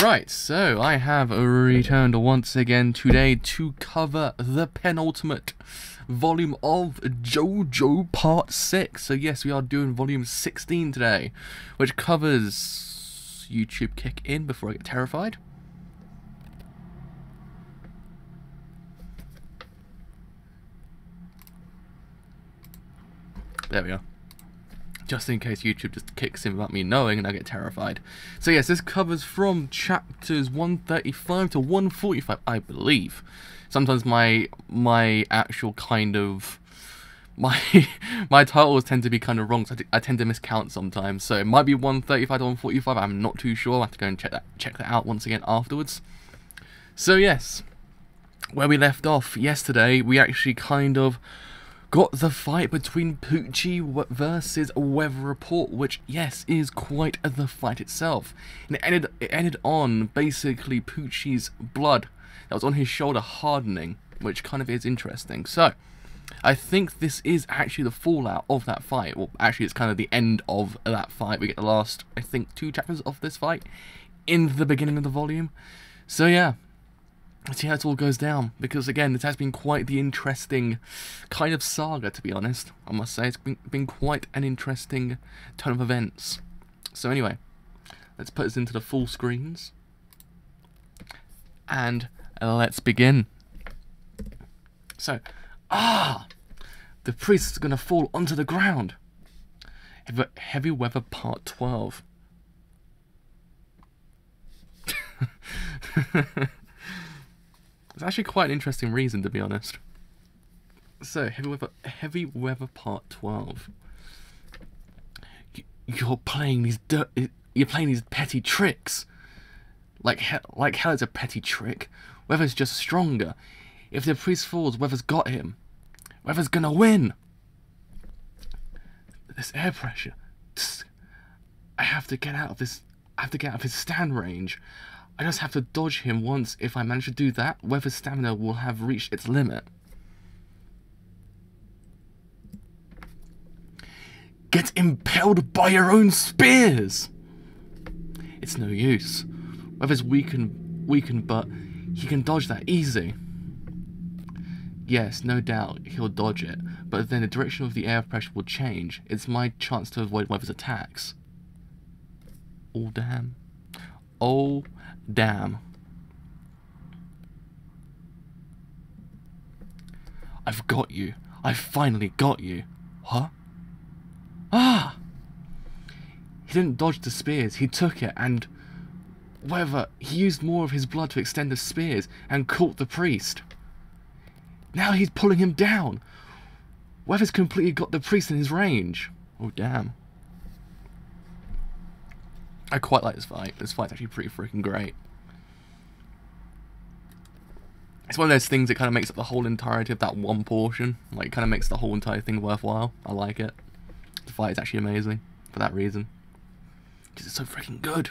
Right, so I have returned once again today to cover the penultimate volume of JoJo Part 6. So yes, we are doing volume 16 today, which covers YouTube kick in before I get terrified. There we are. Just in case YouTube just kicks in without me knowing and I get terrified. So yes, this covers from chapters 135 to 145, I believe. Sometimes my actual kind of my titles tend to be kind of wrong, so I tend to miscount sometimes. So it might be 135 to 145. I'm not too sure. I have to go and check that out once again afterwards. So yes, where we left off yesterday, we actually kind of got the fight between Pucci versus Weather Report, which, yes, is quite the fight itself. And it ended on, basically, Pucci's blood that was on his shoulder hardening, which kind of is interesting. So, I think this is actually the fallout of that fight. Well, actually, it's kind of the end of that fight. We get the last, I think, 2 chapters of this fight in the beginning of the volume. So, yeah. Let's see how it all goes down, because again, this has been quite the interesting kind of saga, to be honest. I must say, it's been quite an interesting turn of events. So anyway, let's put this into the full screens, and let's begin. So, the priest is going to fall onto the ground. Heavy Weather Part 12. It's actually quite an interesting reason, to be honest. So, Heavy Weather Part 12. You're playing these petty tricks. Like hell, it's a petty trick. Weather's just stronger. If the priest falls, Weather's got him. Weather's gonna win. This air pressure. I have to get out of this. I have to get out of his stand range. I just have to dodge him once. If I manage to do that, Weather's stamina will have reached its limit. Get impaled by your own spears! It's no use. Weather's weakened, but he can dodge that easy. Yes, no doubt, he'll dodge it, but then the direction of the air pressure will change. It's my chance to avoid Weather's attacks. Oh, damn. Oh, damn. I've got you. I finally got you. Huh? Ah! He didn't dodge the spears. He took it and... he used more of his blood to extend the spears and caught the priest. Now he's pulling him down. Weather's completely got the priest in his range. Oh, damn. I quite like this fight. This fight's actually pretty freaking great. It's one of those things that kind of makes up the whole entirety of that one portion. Like, it kind of makes the whole entire thing worthwhile. I like it. The fight is actually amazing for that reason. Because it's so freaking good.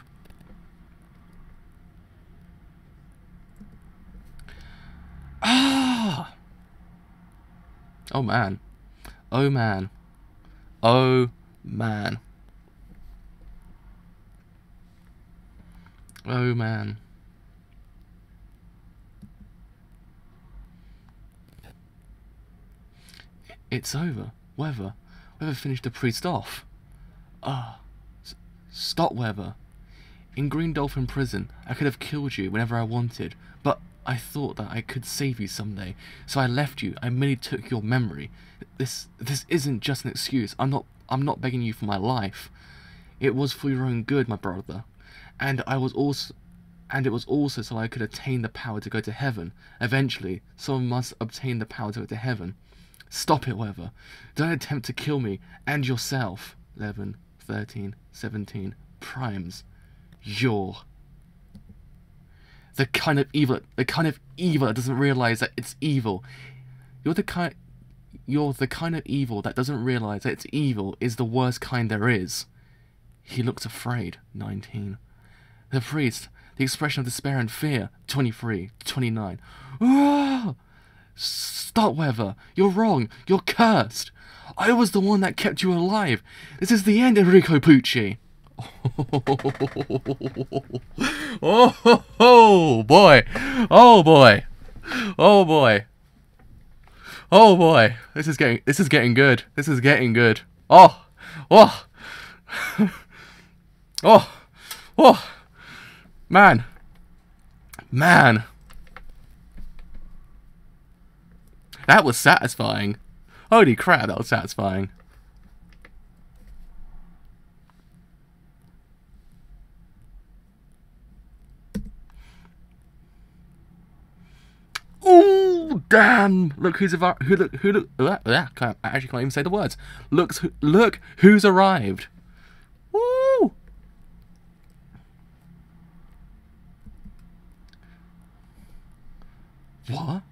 Ah! Oh, man. Oh, man. Oh, man. Oh, man. It's over. Weather finished the priest off. Stop, Weather. In Green Dolphin Prison, I could have killed you whenever I wanted, but I thought that I could save you someday, so I left you. I merely took your memory. This isn't just an excuse. I'm not begging you for my life. It was for your own good, my brother. And it was also so I could attain the power to go to heaven. Eventually, someone must obtain the power to go to heaven. Stop it, Weather. Don't attempt to kill me and yourself. 11, 13, 17 primes. You're the kind of evil that doesn't realize that it's evil. You're the kind of evil that doesn't realize that it's evil is the worst kind there is. He looks afraid. 19. The priest, the expression of despair and fear. 23, 29. Ah! Stop, Weather. You're wrong. You're cursed. I was the one that kept you alive. This is the end, Enrico Pucci. Oh boy. Oh boy. Oh boy. Oh boy. This is getting good. This is getting good. Oh. Oh. Oh. Oh. Man. Man. That was satisfying. Holy crap, that was satisfying. Ooh, damn! Look who's I actually can't even say the words. Look who's arrived. Woo! What?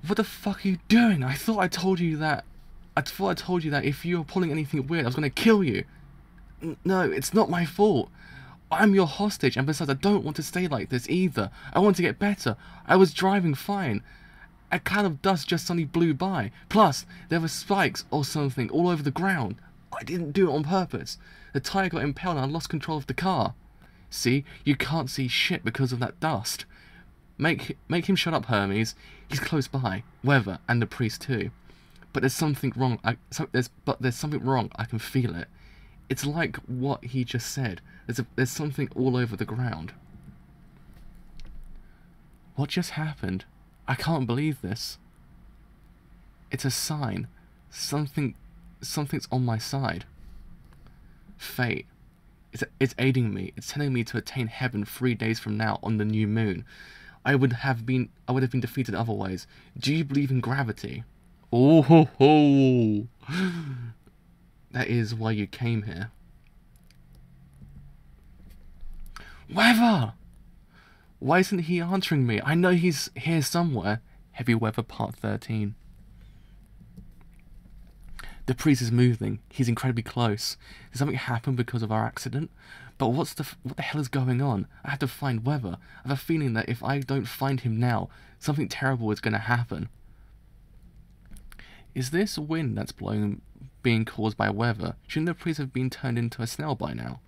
What the fuck are you doing? I thought I told you that. I thought I told you that if you were pulling anything weird, I was gonna kill you. No, it's not my fault. I'm your hostage, and besides, I don't want to stay like this either. I want to get better. I was driving fine. A cloud of dust just suddenly blew by. Plus, there were spikes or something all over the ground. I didn't do it on purpose. The tire got impaled and I lost control of the car. See, you can't see shit because of that dust. Make him shut up, Hermes. He's close by. Weather and the priest too. But there's something wrong. There's something wrong. I can feel it. It's like what he just said. There's something all over the ground. What just happened? I can't believe this. It's a sign. Something's on my side. Fate. It's aiding me. It's telling me to attain heaven 3 days from now on the new moon. I would have been defeated otherwise. Do you believe in gravity? Oh ho ho! That is why you came here. Weather! Why isn't he answering me? I know he's here somewhere. Heavy weather part 13. The priest is moving. He's incredibly close. Did something happen because of our accident? But what the hell is going on? I have to find Weather. I have a feeling that if I don't find him now, something terrible is going to happen. Is this wind that's blowing being caused by weather? Shouldn't the priest have been turned into a snail by now?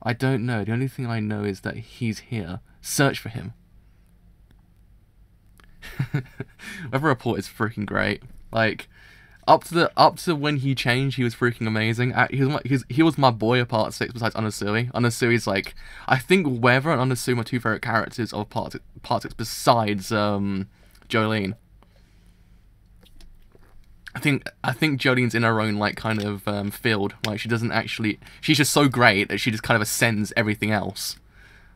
I don't know. The only thing I know is that he's here. Search for him. Weather Report is freaking great. Like, up to when he changed, he was freaking amazing. He was my boy of part 6 besides Anasui. Anasui's like, I think Weather and Anasui are my 2 favorite characters of part 6 besides Jolene. I think Jolene's in her own like kind of field. Like she's just so great that she just kind of ascends everything else.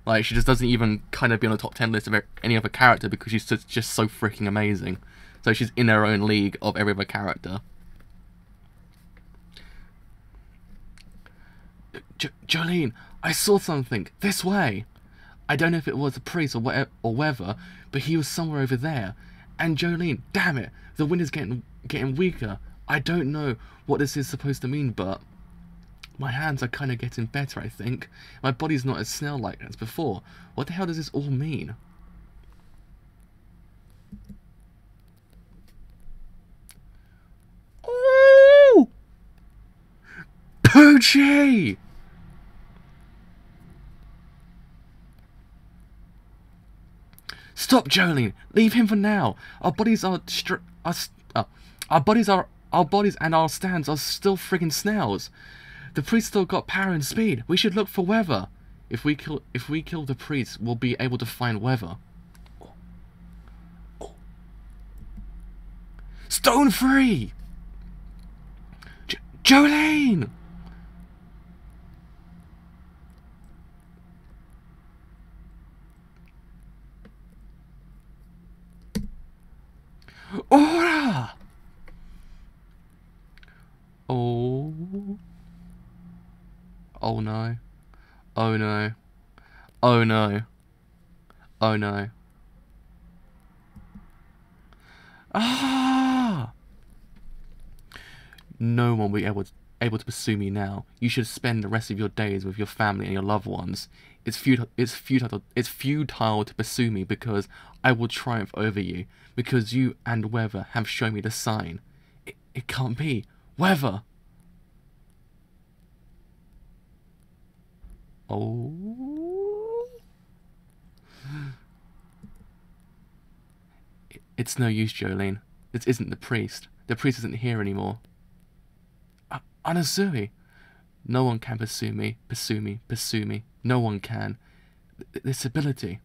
Like she just doesn't even kind of be on the top 10 list of any other character because she's just so freaking amazing. So she's in her own league of every other character. Jolene, I saw something this way. I don't know if it was a priest or whether, but he was somewhere over there. And Jolene, damn it, the wind is getting weaker. I don't know what this is supposed to mean, but my hands are kind of getting better, I think. My body's not as snail-like as before. What the hell does this all mean? Ooh! Pucci! Stop, Jolene. Leave him for now. Our bodies and our stands are still friggin' snails. The priest still got power and speed. We should look for Weather. If we kill the priest, we'll be able to find Weather. Stone free. Jolene. Ora! Oh. Oh no. Oh no. Oh no. Oh no. Ah! No one will be able to pursue me now. You should spend the rest of your days with your family and your loved ones. It's futile to pursue me because I will triumph over you. Because you and Weather have shown me the sign. It can't be. Weather! Oh. It's no use, Jolene. This isn't the priest. The priest isn't here anymore. Anasui! No one can pursue me. No one can. This ability.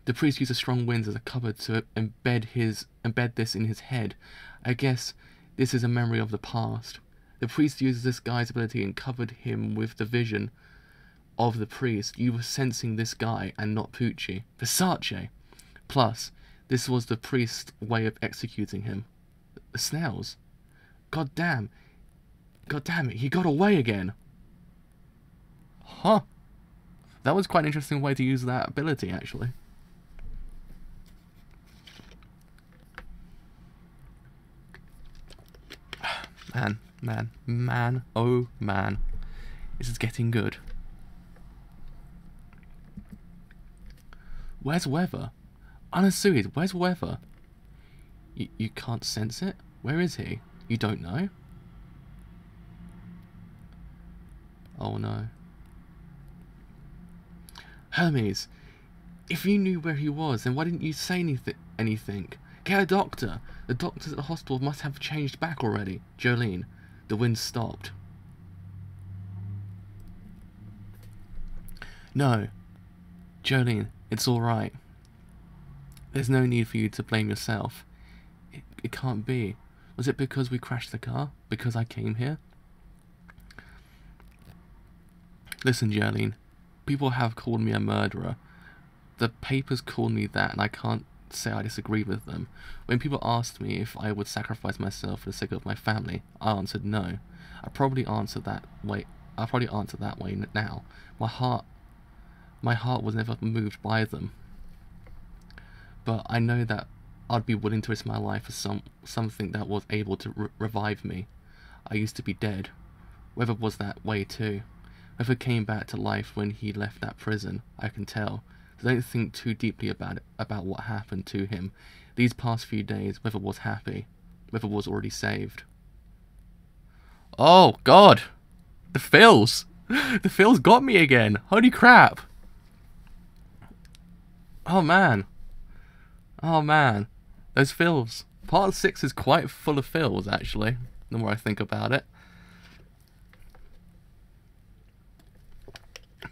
The priest uses strong winds as a cover to embed this in his head. I guess this is a memory of the past. The priest uses this guy's ability and covered him with the vision of the priest. You were sensing this guy and not Pucci. Versace! Plus, this was the priest's way of executing him. The snails. God damn it, he got away again. Huh. That was quite an interesting way to use that ability, actually. Man, oh man. This is getting good. Where's Weather? Anasui, where's Weather? You can't sense it? Where is he? You don't know? Oh no. Hermes, if you knew where he was, then why didn't you say anything? Get a doctor. The doctors at the hospital must have changed back already. Jolene, the wind stopped. No. Jolene, it's alright. There's no need for you to blame yourself. It can't be. Was it because we crashed the car? Because I came here? Listen, Jolene. People have called me a murderer. The papers called me that, and I can't say I disagree with them. When people asked me if I would sacrifice myself for the sake of my family, I answered no. I probably answered that way now. My heart was never moved by them. But I know that I'd be willing to risk my life for something that was able to revive me. I used to be dead. Weather was that way too. Weather came back to life when he left that prison, I can tell. So don't think too deeply about what happened to him. These past few days, Weather was happy. Weather was already saved. Oh, God! The feels! The feels got me again! Holy crap! Oh, man. Oh, man. Those feels. Part 6 is quite full of feels, actually, the more I think about it.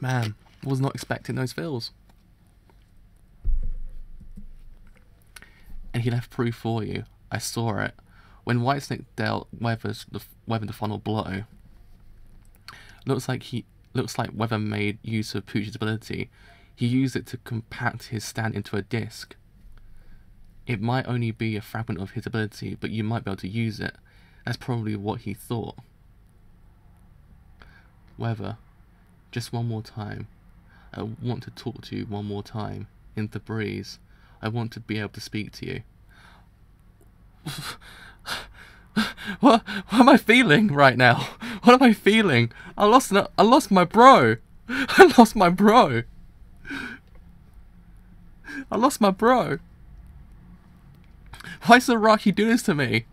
Man, was not expecting those feels. And he left proof for you. I saw it. When Whitesnake dealt Weather the final blow, looks like Weather made use of Pucci's ability. He used it to compact his stand into a disc. It might only be a fragment of his ability, but you might be able to use it. That's probably what he thought. Weather, just one more time. I want to talk to you one more time. In the breeze. I want to be able to speak to you. What am I feeling right now? What am I feeling? I lost my bro. I lost my bro. I lost my bro. Why is the Rocky doing this to me?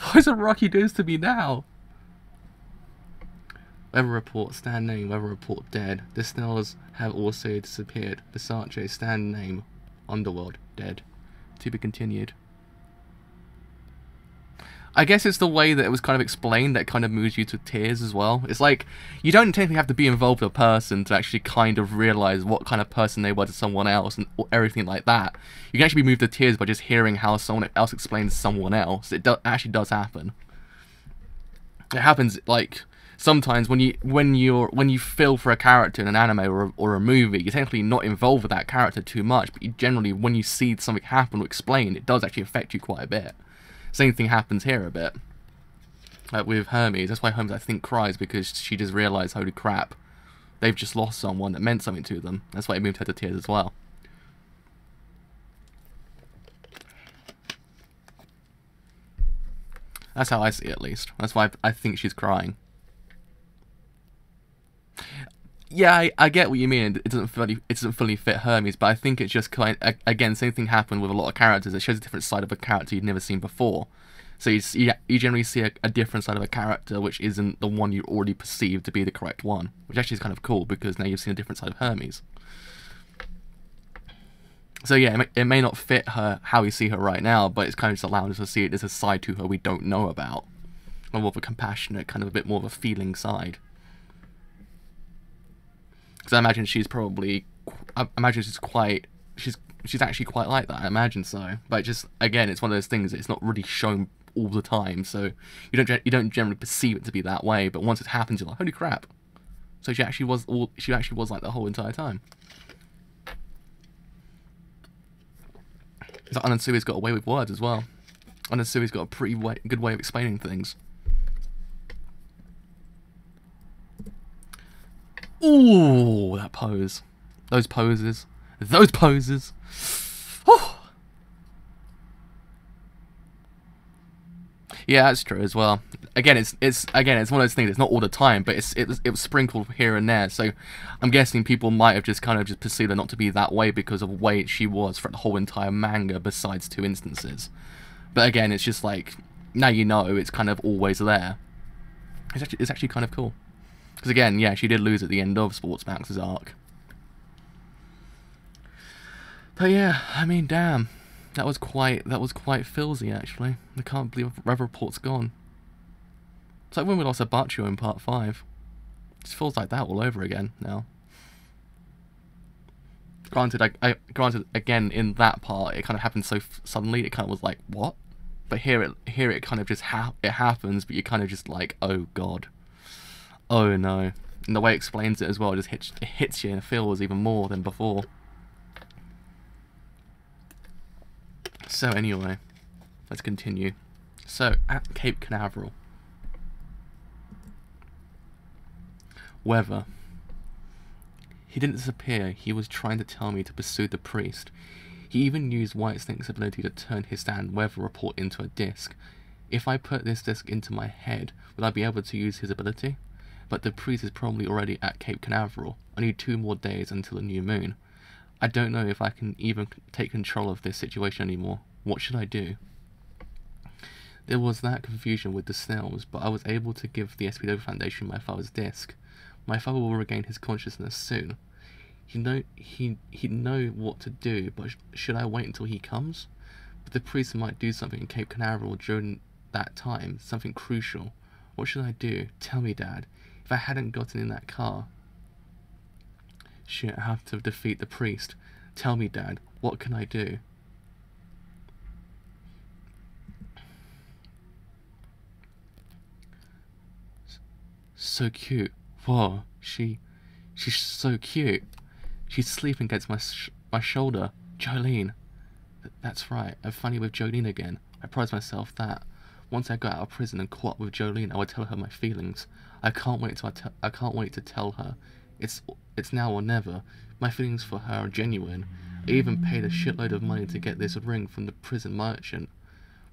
Why is the Rocky doing this to me now? Weather report, stand name, weather report dead. The snails have also disappeared. Versace, stand name, underworld, dead. To be continued. I guess it's the way that it was kind of explained that kind of moves you to tears as well. It's like, you don't technically have to be involved with a person to actually kind of realise what kind of person they were to someone else and everything like that. You can actually be moved to tears by just hearing how someone else explains someone else. It actually does happen. It happens, like, sometimes when you feel for a character in an anime or a movie, you're technically not involved with that character too much, but you generally, when you see something happen or explained, it does actually affect you quite a bit. Same thing happens here a bit. Like with Hermes, that's why Hermes I think cries, because she just realised, holy crap, they've just lost someone that meant something to them. That's why it moved her to tears as well. That's how I see it, at least. That's why I think she's crying. Yeah, I get what you mean. It doesn't fully fit Hermes, but I think it's just again, same thing happened with a lot of characters. It shows a different side of a character you'd never seen before. So you generally see a different side of a character, which isn't the one you already perceive to be the correct one, which actually is kind of cool because now you've seen a different side of Hermes. So yeah, it may not fit her how we see her right now, but it's kind of just allowing us to see it as a side to her we don't know about. More of a compassionate, kind of a bit more of a feeling side. Because I imagine she's probably, I imagine she's actually quite like that. I imagine so. But just again, it's one of those things. It's not really shown all the time, so you don't generally perceive it to be that way. But once it happens, you're like, holy crap! So she actually was like the whole entire time. So Anansui's got a way with words as well. Anansui's got a pretty good way of explaining things. Ooh, that pose. Those poses. Those poses. Whew. Yeah, that's true as well. Again, it's one of those things. It's not all the time, but it was sprinkled here and there. So I'm guessing people might have just kind of just perceived her not to be that way because of the way she was for the whole entire manga, besides 2 instances. But again, it's just like now you know it's kind of always there. It's actually kind of cool. Because again, yeah, she did lose at the end of Sportsmax's arc. But yeah, I mean, damn, that was quite filzy actually. I can't believe Weather Report's gone. It's like when we lost a Baccio in part 5. It just feels like that all over again now. Granted, granted, again in that part, it kind of happened so suddenly. It kind of was like, what? But here it kind of just it happens, but you're kind of just like, oh god. Oh no. And the way it explains it as well, it hits you and feels even more than before. So anyway, let's continue. So, at Cape Canaveral. Weather. He didn't disappear, he was trying to tell me to pursue the priest. He even used White Snake's ability to turn his stand weather report into a disc. If I put this disc into my head, would I be able to use his ability? But the priest is probably already at Cape Canaveral. I need 2 more days until the new moon. I don't know if I can even take control of this situation anymore. What should I do? There was that confusion with the snails, but I was able to give the SPW Foundation my father's disc. My father will regain his consciousness soon. He'd know what to do, but should I wait until he comes? But the priest might do something in Cape Canaveral during that time, something crucial. What should I do? Tell me, Dad. If I hadn't gotten in that car... Shit, I have to defeat the priest. Tell me, Dad, what can I do? So cute. Whoa, she's so cute. She's sleeping against my shoulder. Jolene. That's right, I'm funny with Jolene again. I promised myself that. Once I got out of prison and caught up with Jolene, I would tell her my feelings. I can't wait to tell her. It's now or never. My feelings for her are genuine. I even paid a shitload of money to get this ring from the prison merchant.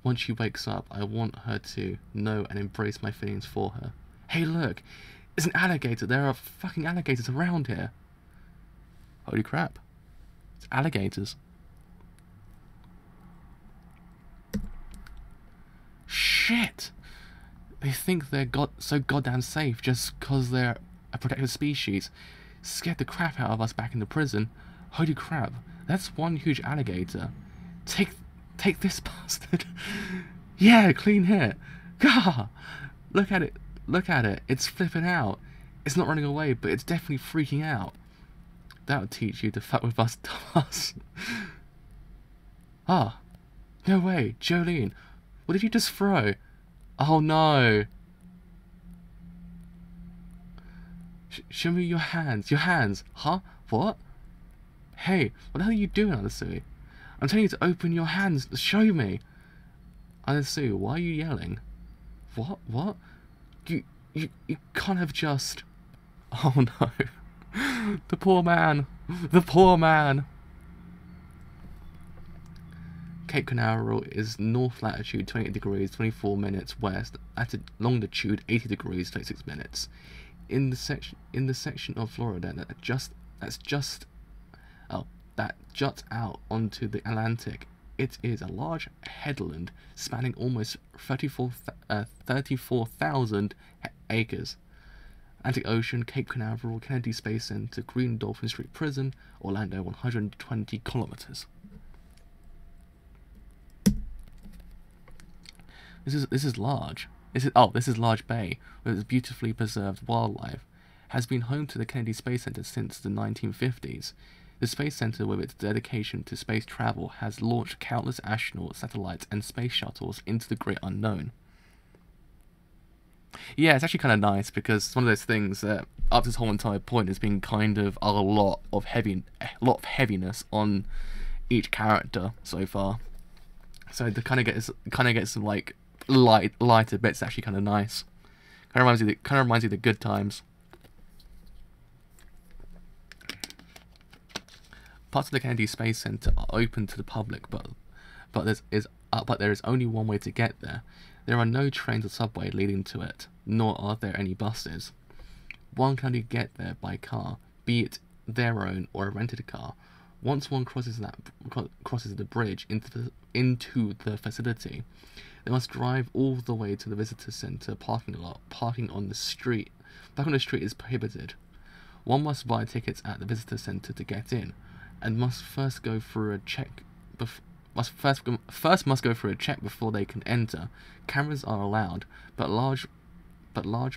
Once she wakes up, I want her to know and embrace my feelings for her. Hey look! It's an alligator! There are fucking alligators around here! Holy crap. It's alligators. Shit! They think they're so goddamn safe just because they're a protected species. Scared the crap out of us back in the prison. Holy crap, that's one huge alligator. Take this bastard. Yeah, clean hit. Gah! Look at it. Look at it. It's flipping out. It's not running away, but it's definitely freaking out. That'll teach you to fuck with us, dumbass. Ah. No way. Jolene. What did you just throw? Oh no. Show me your hands. Your hands. Huh? What? Hey, what the hell are you doing, Anasui? I'm telling you to open your hands. Show me. Anasui, why are you yelling? What? You can't have just... Oh no. The poor man. The poor man. Cape Canaveral is north latitude 28 degrees 24 minutes west, at longitude 80 degrees 26 minutes. In the section of Florida that juts out onto the Atlantic. It is a large headland spanning almost 34,000 acres. Atlantic Ocean, Cape Canaveral, Kennedy Space Center, Green Dolphin Street Prison, Orlando, 120 kilometers. This is large. This is Large Bay, with its beautifully preserved wildlife. Has been home to the Kennedy Space Center since the 1950s. The Space Center, with its dedication to space travel, has launched countless astronauts, satellites, and space shuttles into the great unknown. Yeah, it's actually kind of nice because it's one of those things that up to this whole entire point has been kind of a lot of heaviness on each character so far. So to kind of get some like lighter bits, actually kind of nice. Kind of reminds you of the good times. Parts of the Kennedy Space Center are open to the public, but there is only one way to get there. There are no trains or subway leading to it, nor are there any buses. One can only get there by car, be it their own or a rented car. Once one crosses the bridge into the facility, they must drive all the way to the visitor center parking lot. Parking on the street is prohibited. One must buy tickets at the visitor center to get in, and must first go through a check. Must go through a check before they can enter. Cameras are allowed, but large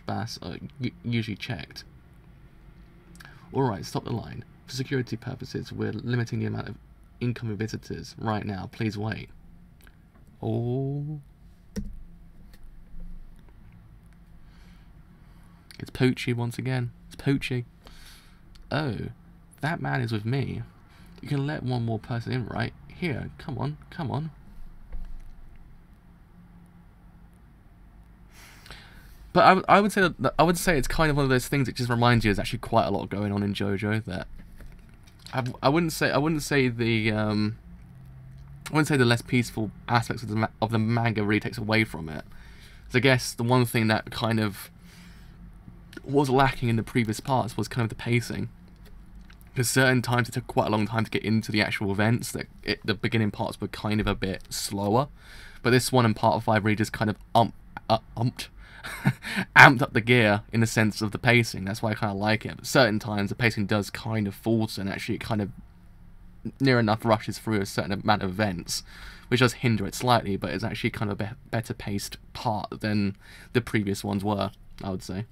bass are usually checked. Alright, stop the line. For security purposes, we're limiting the amount of incoming visitors right now. Please wait. Oh. It's Pucci once again. It's Pucci. Oh, that man is with me. You can let one more person in, right? Here, come on, come on. But I would say it's kind of one of those things that just reminds you there's actually quite a lot going on in JoJo that I wouldn't say the less peaceful aspects of the manga really takes away from it. So I guess the one thing that kind of was lacking in the previous parts was kind of the pacing. Because certain times it took quite a long time to get into the actual events. The beginning parts were kind of a bit slower, but this one and part 5 really just kind of amped up the gear in the sense of the pacing. That's why I kind of like it. But certain times the pacing does kind of falter, and actually it kind of near enough rushes through a certain amount of events, which does hinder it slightly. But it's actually kind of a better paced part than the previous ones were, I would say.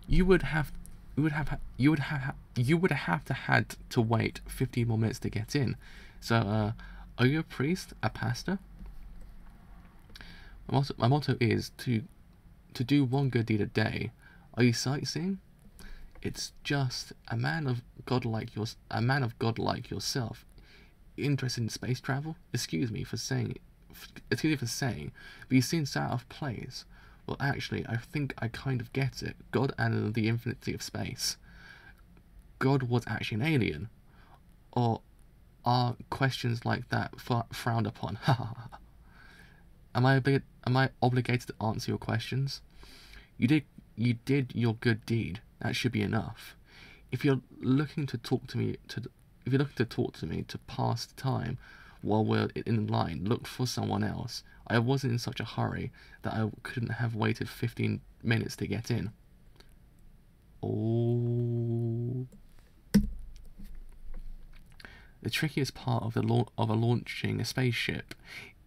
You would have had to wait 15 more minutes to get in. So, are you a priest? A pastor? My motto is to do one good deed a day. Are you sightseeing? It's just a man of God like yourself, interested in space travel. Excuse me for saying, but you seem so out of place. Well, actually, I think I kind of get it. God and the infinity of space. God was actually an alien? Or are questions like that frowned upon? Am I obligated to answer your questions? You did your good deed. That should be enough. If you're looking to talk to me to pass the time while we're in line, look for someone else. I wasn't in such a hurry that I couldn't have waited 15 minutes to get in. Oh. The trickiest part of launching a spaceship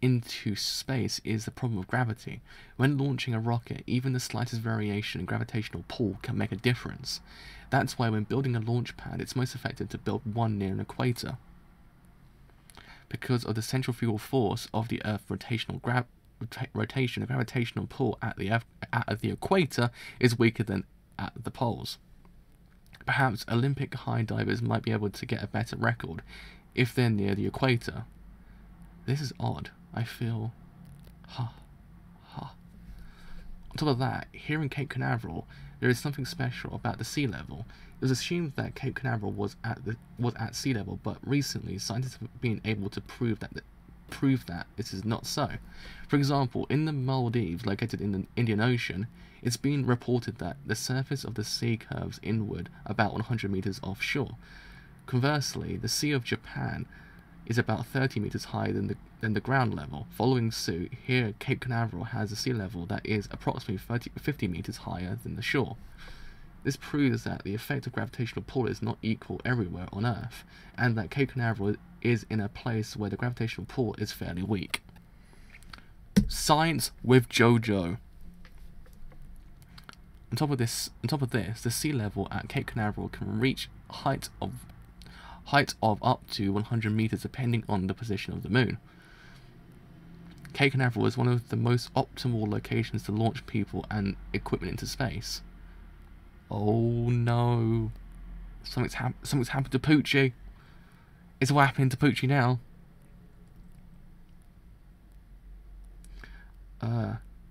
into space is the problem of gravity. When launching a rocket, even the slightest variation in gravitational pull can make a difference. That's why when building a launch pad, it's most effective to build one near an equator. Because of the centrifugal force of the Earth's rotation, the gravitational pull at the equator is weaker than at the poles. Perhaps Olympic high divers might be able to get a better record if they're near the equator. This is odd. I feel... On top of that, here in Cape Canaveral, there is something special about the sea level. It was assumed that Cape Canaveral was at sea level, but recently scientists have been able to prove that this is not so. For example, in the Maldives, located in the Indian Ocean, it's been reported that the surface of the sea curves inward about 100 meters offshore. Conversely, the Sea of Japan is about 30 meters higher than the ground level. Following suit, here Cape Canaveral has a sea level that is approximately 50 meters higher than the shore. This proves that the effect of gravitational pull is not equal everywhere on Earth, and that Cape Canaveral is in a place where the gravitational pull is fairly weak. Science with JoJo. On top of this, the sea level at Cape Canaveral can reach height of up to 100 meters depending on the position of the moon. Cape Canaveral is one of the most optimal locations to launch people and equipment into space. Oh no. Something's happened to Pucci. Is what happening to Pucci now?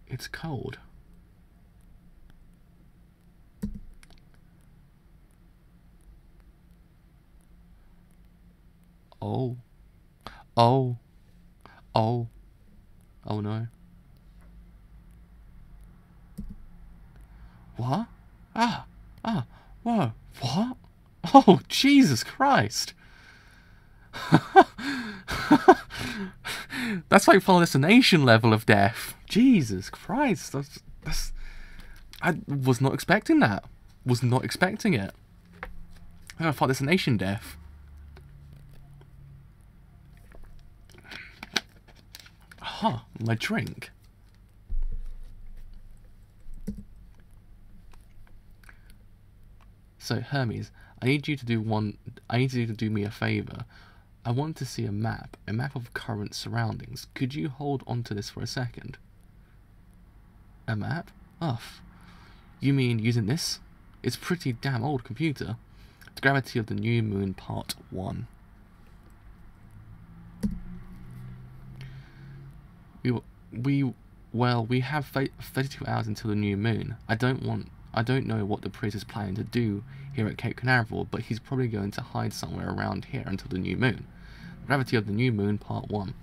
It's cold. Oh. Oh. Oh. Oh no. What? Whoa. What? Oh, Jesus Christ. That's like Final Destination level of death. Jesus Christ. I was not expecting that. Was not expecting it. I Final Destination death. Huh, my drink. So Hermes, I need you to do me a favor. I want to see a map of current surroundings. Could you hold on to this for a second? A map? Oh, you mean using this? It's a pretty damn old computer. The Gravity of the New Moon Part 1. We have 32 hours until the new moon. I don't know what the priest is planning to do here at Cape Canaveral, but he's probably going to hide somewhere around here until the new moon. Gravity of the New Moon Part 1.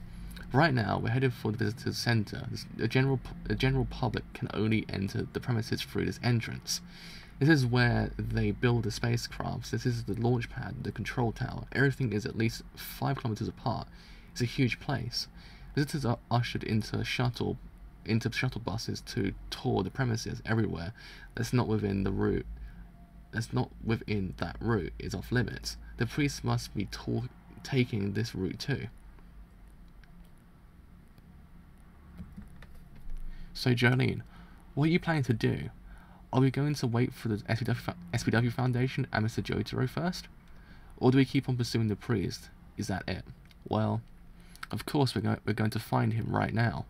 Right now, we're headed for the visitor center. The general public can only enter the premises through this entrance. This is where they build the spacecrafts. This is the launch pad, the control tower. Everything is at least 5 kilometers apart. It's a huge place. Visitors are ushered into shuttle buses to tour the premises everywhere. That's not within that route is off limits. The priest must be taking this route too. So Jolene, what are you planning to do? Are we going to wait for the SPW Foundation and Mr. Jotaro first? Or do we keep on pursuing the priest? Is that it? Well, of course we're going to find him right now.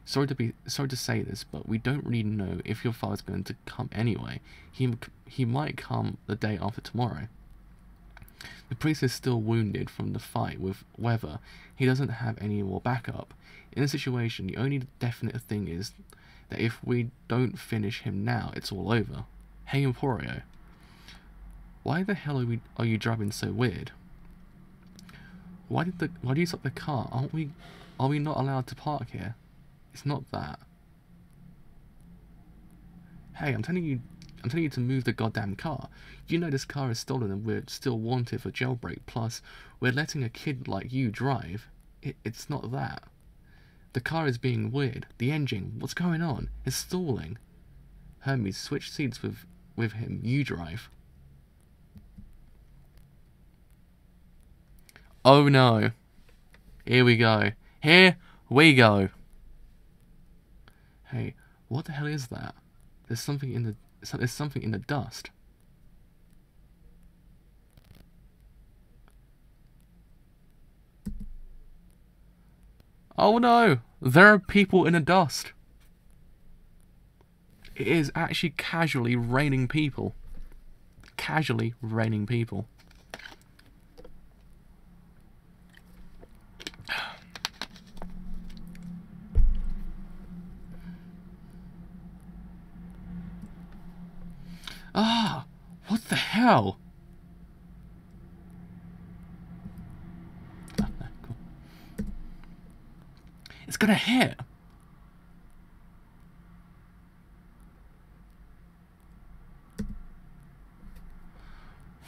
Sorry to say this, but we don't really know if your father's going to come anyway. He might come the day after tomorrow. The priest is still wounded from the fight with Weather. He doesn't have any more backup. In this situation, the only definite thing is that if we don't finish him now, it's all over. Hey Emporio, why the hell are you driving so weird? Why do you stop the car? Are we not allowed to park here? It's not that. Hey, I'm telling you to move the goddamn car. You know this car is stolen and we're still wanted for jailbreak, plus we're letting a kid like you drive. It's not that. The car is being weird. The engine, what's going on? It's stalling. Hermes, switch seats with him. You drive. Oh no. Here we go. Here we go. Hey, what the hell is that? There's something in the dust. Oh no! There are people in the dust. It is actually casually raining people. Casually raining people. Ah, what the hell? Oh, no, cool. It's gonna hit.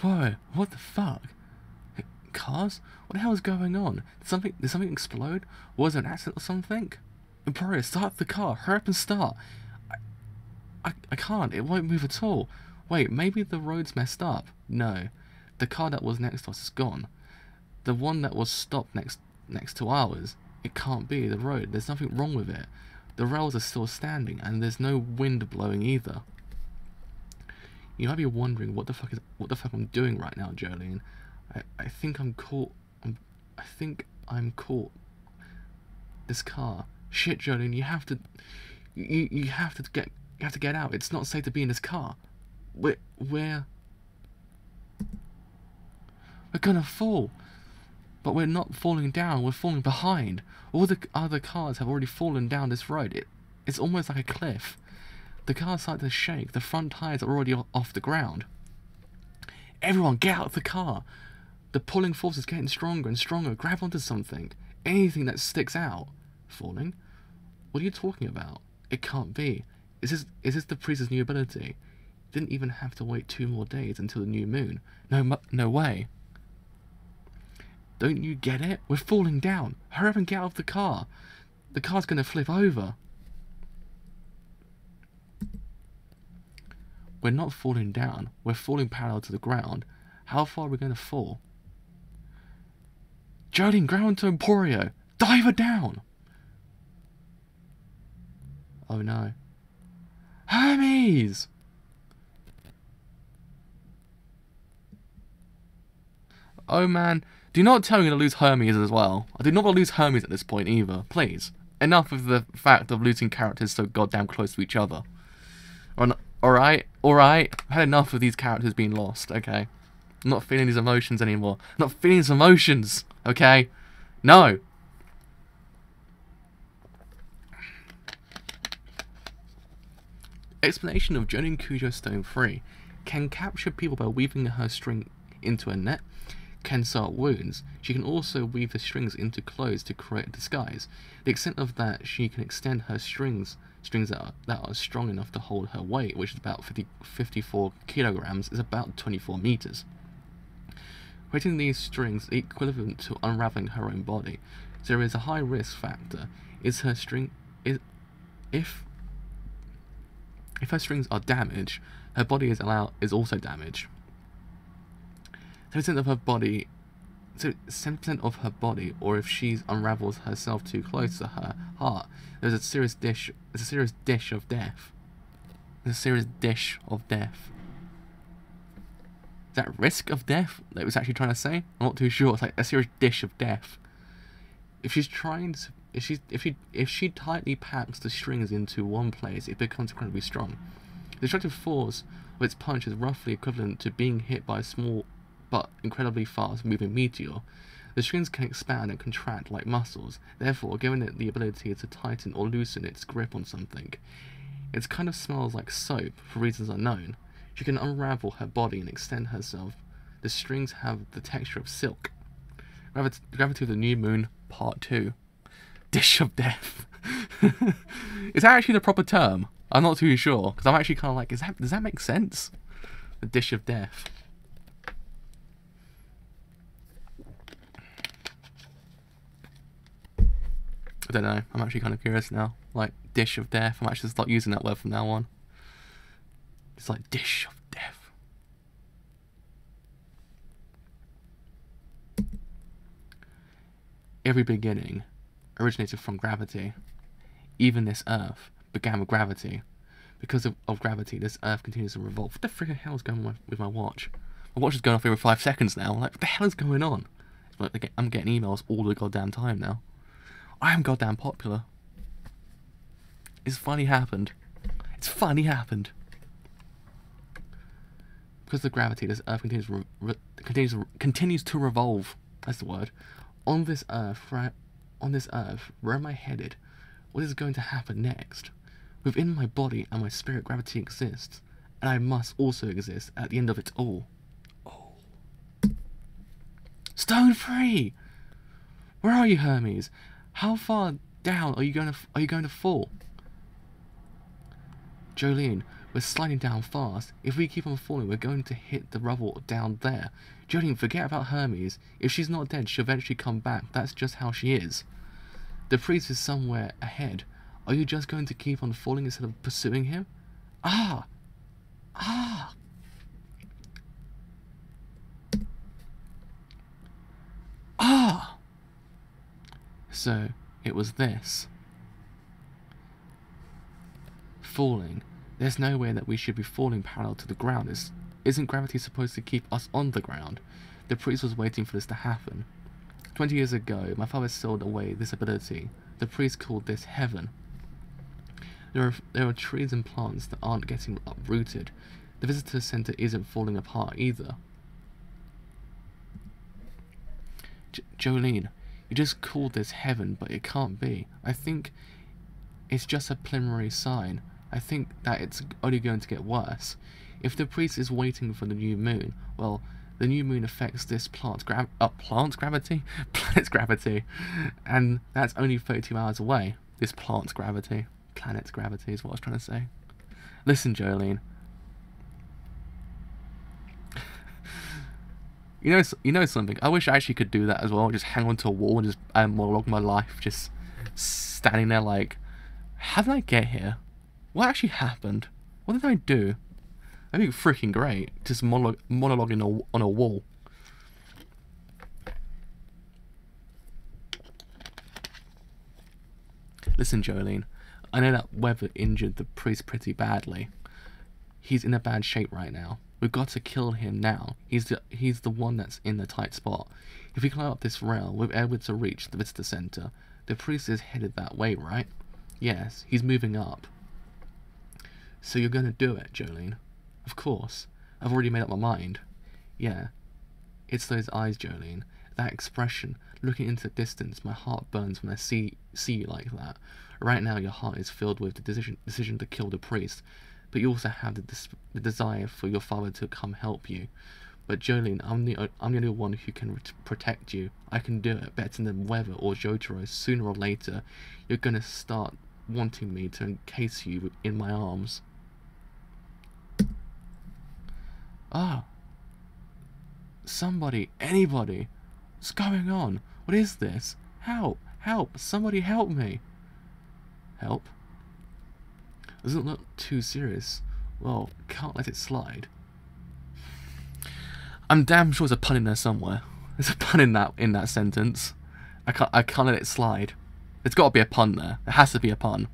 Whoa, what the fuck? cars? What the hell is going on? Did something explode? Was there an accident or something? Emporio, start the car. Hurry up and start. I can't. It won't move at all. Wait, maybe the road's messed up. No. The car that was next to us is gone. The one that was stopped next to ours, it can't be the road. There's nothing wrong with it. The rails are still standing, and there's no wind blowing either. You might be wondering what the fuck I'm doing right now, Jolene. I think I'm caught. I think I'm caught. This car. Shit, Jolene, you have to get out. It's not safe to be in this car. We're gonna fall. But we're not falling down, we're falling behind. All the other cars have already fallen down this road. It's almost like a cliff. The car started to shake, the front tires are already off the ground. Everyone, get out of the car. The pulling force is getting stronger and stronger. Grab onto something. Anything that sticks out. Falling? What are you talking about? It can't be. Is this the priest's new ability? Didn't even have to wait 2 more days until the new moon. No way. Don't you get it? We're falling down. Hurry up and get out of the car. The car's gonna flip over. We're not falling down. We're falling parallel to the ground. How far are we gonna fall? Jolene, grab onto Emporio. Dive her down. Oh no. Hermes! Oh man. Do not tell me you're going to lose Hermes as well. I do not want to lose Hermes at this point either. Please. Enough of the fact of losing characters so goddamn close to each other. Alright? I've had enough of these characters being lost, okay? I'm not feeling these emotions anymore. I'm not feeling these emotions, okay? No! Explanation of Jolene Cujo Stone 3. Can capture people by weaving her string into a net. Can sew up wounds. She can also weave the strings into clothes to create a disguise. The extent of that, she can extend her strings that are strong enough to hold her weight, which is about 54 kilograms, is about 24 meters. Creating these strings is equivalent to unraveling her own body. So there is a high risk factor. If her strings are damaged, her body is also damaged. 70% of her body, or if she unravels herself too close to her heart, there's a serious dish of death. There's a serious dish of death. Is that risk of death that it was actually trying to say? I'm not too sure. It's like a serious dish of death. If she tightly packs the strings into one place, it becomes incredibly strong. The destructive force of its punch is roughly equivalent to being hit by a small but incredibly fast moving meteor. The strings can expand and contract like muscles, therefore giving it the ability to tighten or loosen its grip on something. It kind of smells like soap for reasons unknown. She can unravel her body and extend herself. The strings have the texture of silk. Gravity of the New Moon, Part 2. Dish of Death. Is that actually the proper term? I'm not too sure, because I'm actually kind of like, does that make sense? The Dish of Death. I don't know, I'm actually kind of curious now. Like, Dish of Death, I'm actually start using that word from now on. It's like, Dish of Death. Every beginning originated from gravity. Even this Earth began with gravity. Because of gravity, this Earth continues to revolve. What the freaking hell is going on with my watch? My watch is going off every 5 seconds now. Like, what the hell is going on? Like, I'm getting emails all the goddamn time now. I am goddamn popular. It's finally happened. It's finally happened. Because of gravity, this Earth continues to revolve. That's the word. On this Earth, where am I headed? What is going to happen next? Within my body and my spirit, gravity exists, and I must also exist at the end of it all. Oh. Stone free. Where are you, Hermes? How far down are you going to fall? Jolene, we're sliding down fast. If we keep on falling, we're going to hit the rubble down there. Jolene, forget about Hermes. If she's not dead, she'll eventually come back. That's just how she is. The priest is somewhere ahead. Are you just going to keep on falling instead of pursuing him? Ah! Ah! Ah! So, it was this. Falling. There's no way that we should be falling parallel to the ground. Isn't gravity supposed to keep us on the ground? The priest was waiting for this to happen. 20 years ago, my father sold away this ability. The priest called this heaven. There are trees and plants that aren't getting uprooted. The visitor center isn't falling apart either. Jolene, you just called this heaven, but it can't be. I think it's just a preliminary sign. I think that it's only going to get worse. If the priest is waiting for the new moon, well, the new moon affects this planet's gravity, and that's only 32 hours away. This planet's gravity is what I was trying to say. Listen, Jolene. You know something? I wish I actually could do that as well. Just hang onto a wall and just monologue my life, just standing there like, how did I get here? What actually happened? What did I do? I think freaking great. Just monologuing on a wall. Listen, Jolene. I know that weather injured the priest pretty badly. He's in a bad shape right now. We've got to kill him now. He's the one that's in the tight spot. If we climb up this rail, we're able to reach the visitor center. The priest is headed that way, right? Yes, he's moving up. So you're gonna do it, Jolene? Of course. I've already made up my mind. Yeah. It's those eyes, Jolene. That expression. Looking into the distance, my heart burns when I see you like that. Right now, your heart is filled with the decision to kill the priest, but you also have the desire for your father to come help you. But Jolene, I'm the only one who can protect you. I can do it better than Weather or JoJo's. Sooner or later, you're gonna start wanting me to encase you in my arms. Ah. Somebody, anybody. What's going on? What is this? Help! Help! Somebody help me! Help? Doesn't look too serious. Well, can't let it slide. I'm damn sure there's a pun in there somewhere. There's a pun in that sentence. I can't let it slide. There's got to be a pun there. There has to be a pun.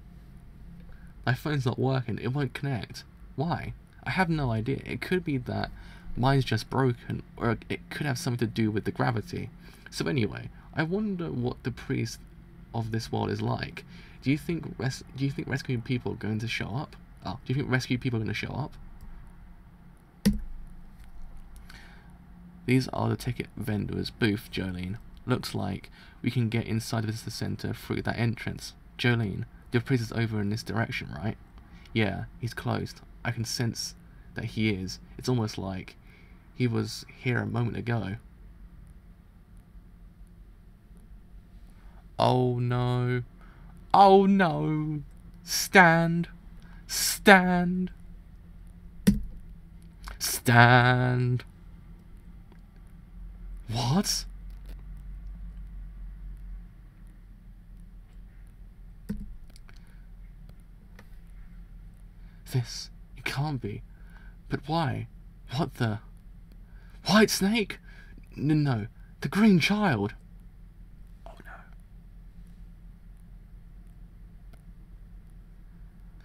My phone's not working. It won't connect. Why? I have no idea. It could be that mine's just broken, or it could have something to do with the gravity. So anyway, I wonder what the priest of this world is like. Do you think rescue people are going to show up? Oh, do you think rescue people are going to show up? These are the ticket vendor's booth, Jolene. Looks like we can get inside the visitor center through that entrance. Jolene, the priest is over in this direction, right? Yeah, he's closed. I can sense that he is. It's almost like he was here a moment ago. Oh no. Oh no. Stand. Stand. Stand. What? This, it can't be. But why? What the? White Snake? No, the Green Child. Oh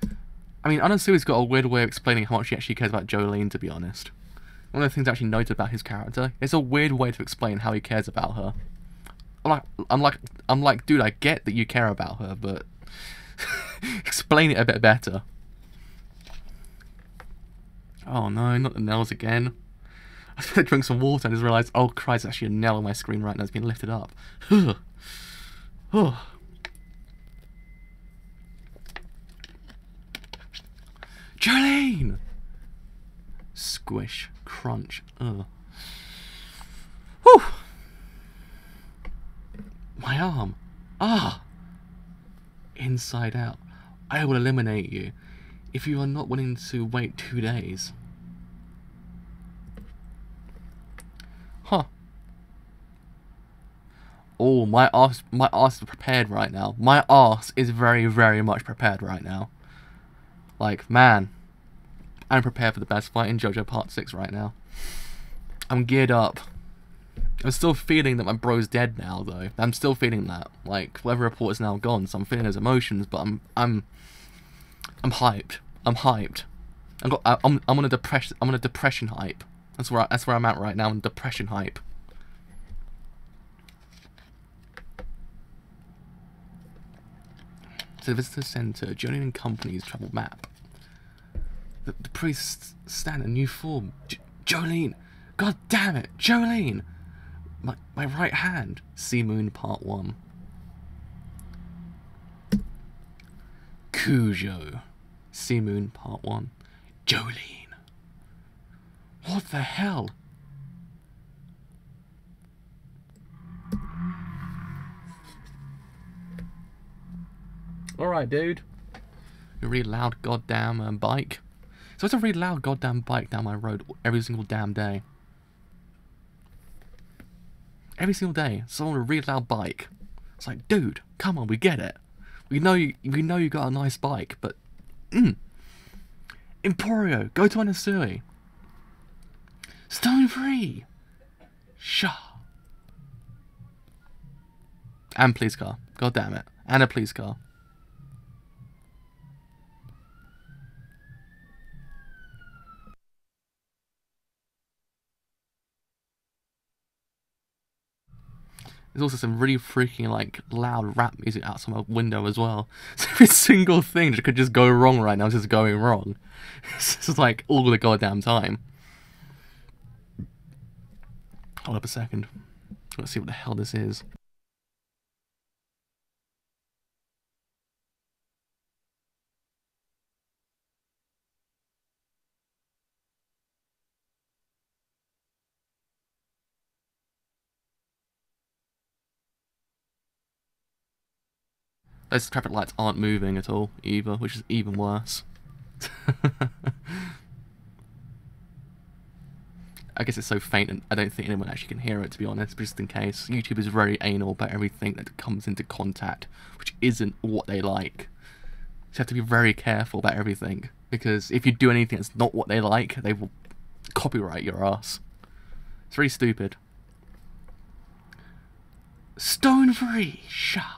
no. I mean, Anasui's got a weird way of explaining how much he actually cares about Jolene, to be honest. One of the things I actually noted about his character, it's a weird way to explain how he cares about her. I'm like, dude, I get that you care about her, but explain it a bit better. Oh no, not the nails again. I was going to drink some water and just realised, oh Christ, there's actually a nail on my screen right now. It's been lifted up. Jolene! Squish. Crunch. Ugh. Whew! My arm. Ah! Inside out. I will eliminate you. if you are not willing to wait 2 days. Huh. Oh, my arse is prepared right now. My arse is very, very much prepared right now. Like, man, I'm prepared for the best fight in JoJo Part 6 right now. I'm geared up. I'm still feeling that my bro's dead now, though. I'm still feeling that. Like, weather report is now gone, so I'm feeling those emotions. But I'm hyped. I'm hyped. I'm on a depression hype. That's where I'm at right now. I'm depression hype. To the visitor center, Jolene and Company's travel map. The priests stand in new form. Jolene! God damn it! Jolene! My right hand. Sea Moon Part 1. Cujo. Sea Moon Part 1. Jolene. What the hell? Alright, dude. A really loud goddamn bike. So it's a really loud goddamn bike down my road every single damn day. Every single day, someone with a really loud bike. It's like, dude, come on, we get it. We know you got a nice bike, but Emporio, go to Anasui. Stone free. Shah. And police car. God damn it. And a police car. There's also some really freaking, like, loud rap music outside my window as well. So every single thing that could just go wrong right now is just going wrong. It's just like all the goddamn time. Hold up a second. Let's see what the hell this is. Those traffic lights aren't moving at all, either, which is even worse. I guess it's so faint and I don't think anyone actually can hear it, to be honest, but just in case. YouTube is very anal about everything that comes into contact, which isn't what they like. So you have to be very careful about everything, because if you do anything that's not what they like, they will copyright your ass. It's very stupid. Stone free! Shah!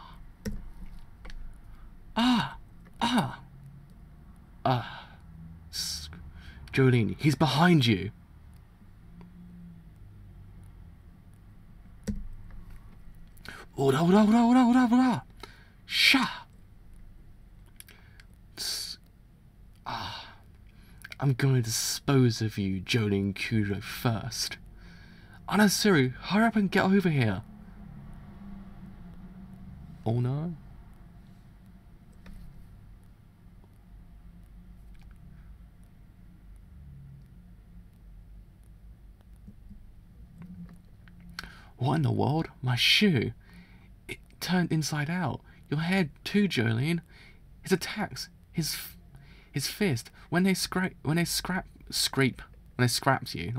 Jolene, he's behind you. Shah! I'm going to dispose of you, Jolene Kudo, first. Anasuru, hurry up and get over here. Oh no. What in the world? My shoe. It turned inside out. Your head too, Jolene. His attacks, his fist. When they scraped you, not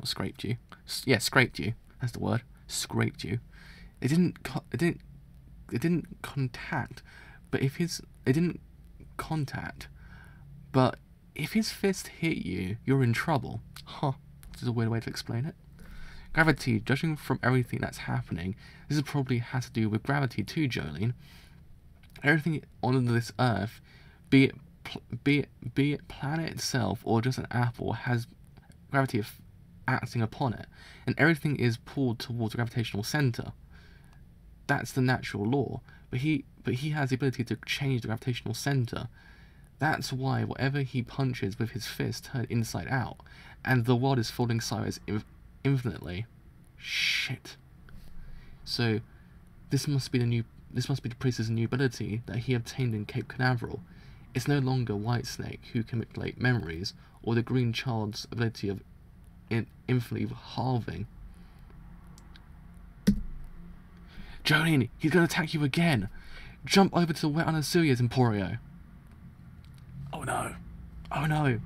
scraped you. Yeah, scraped you. That's the word. Scraped you. It didn't contact. But if his fist hit you, you're in trouble. Huh. This is a weird way to explain it. Gravity, judging from everything that's happening, this probably has to do with gravity too, Jolene. Everything on this Earth, be it planet itself or just an apple, has gravity acting upon it, and everything is pulled towards a gravitational center. That's the natural law. But he has the ability to change the gravitational center. That's why whatever he punches with his fist turned inside out, and the world is falling sideways infinitely. Shit. So this must be the priest's new ability that he obtained in Cape Canaveral. It's no longer Whitesnake who can manipulate memories, or the Green Child's ability of infinitely halving. Jolene, he's gonna attack you again. Jump over to where Anasuya's Emporio. Oh no. Oh no.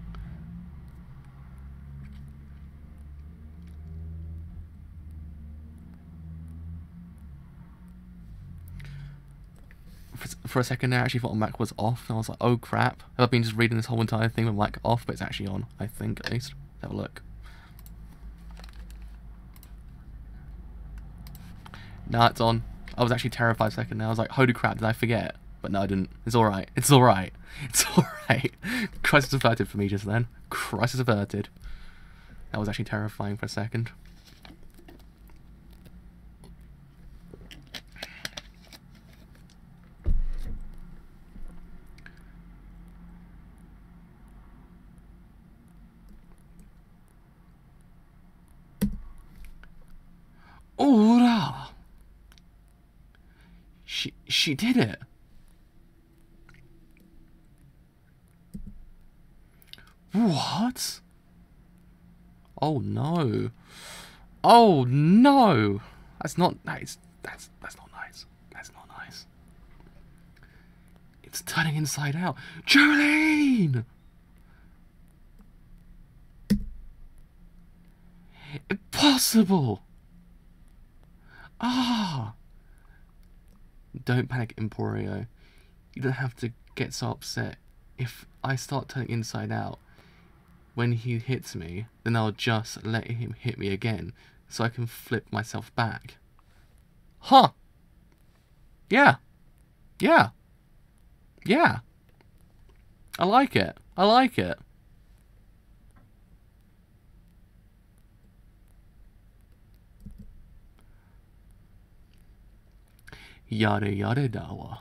For a second there, I actually thought my mic was off, and I was like, oh crap. I've been just reading this whole entire thing with mic off, but it's actually on, I think, at least. Let's have a look. Nah, it's on. I was actually terrified for a second there. I was like, holy crap, did I forget? But no, I didn't. It's alright. It's alright. It's alright. Crisis averted for me just then. Crisis averted. That was actually terrifying for a second. Ora! She did it. What? Oh no. Oh no. That's not nice. That's not nice. That's not nice. It's turning inside out. Jolene! Impossible. Ah. Don't panic, Emporio. You don't have to get so upset. If I start turning inside out, when he hits me, then I'll just let him hit me again, so I can flip myself back. Huh. Yeah. Yeah. Yeah. I like it. I like it. Yada yada dawa.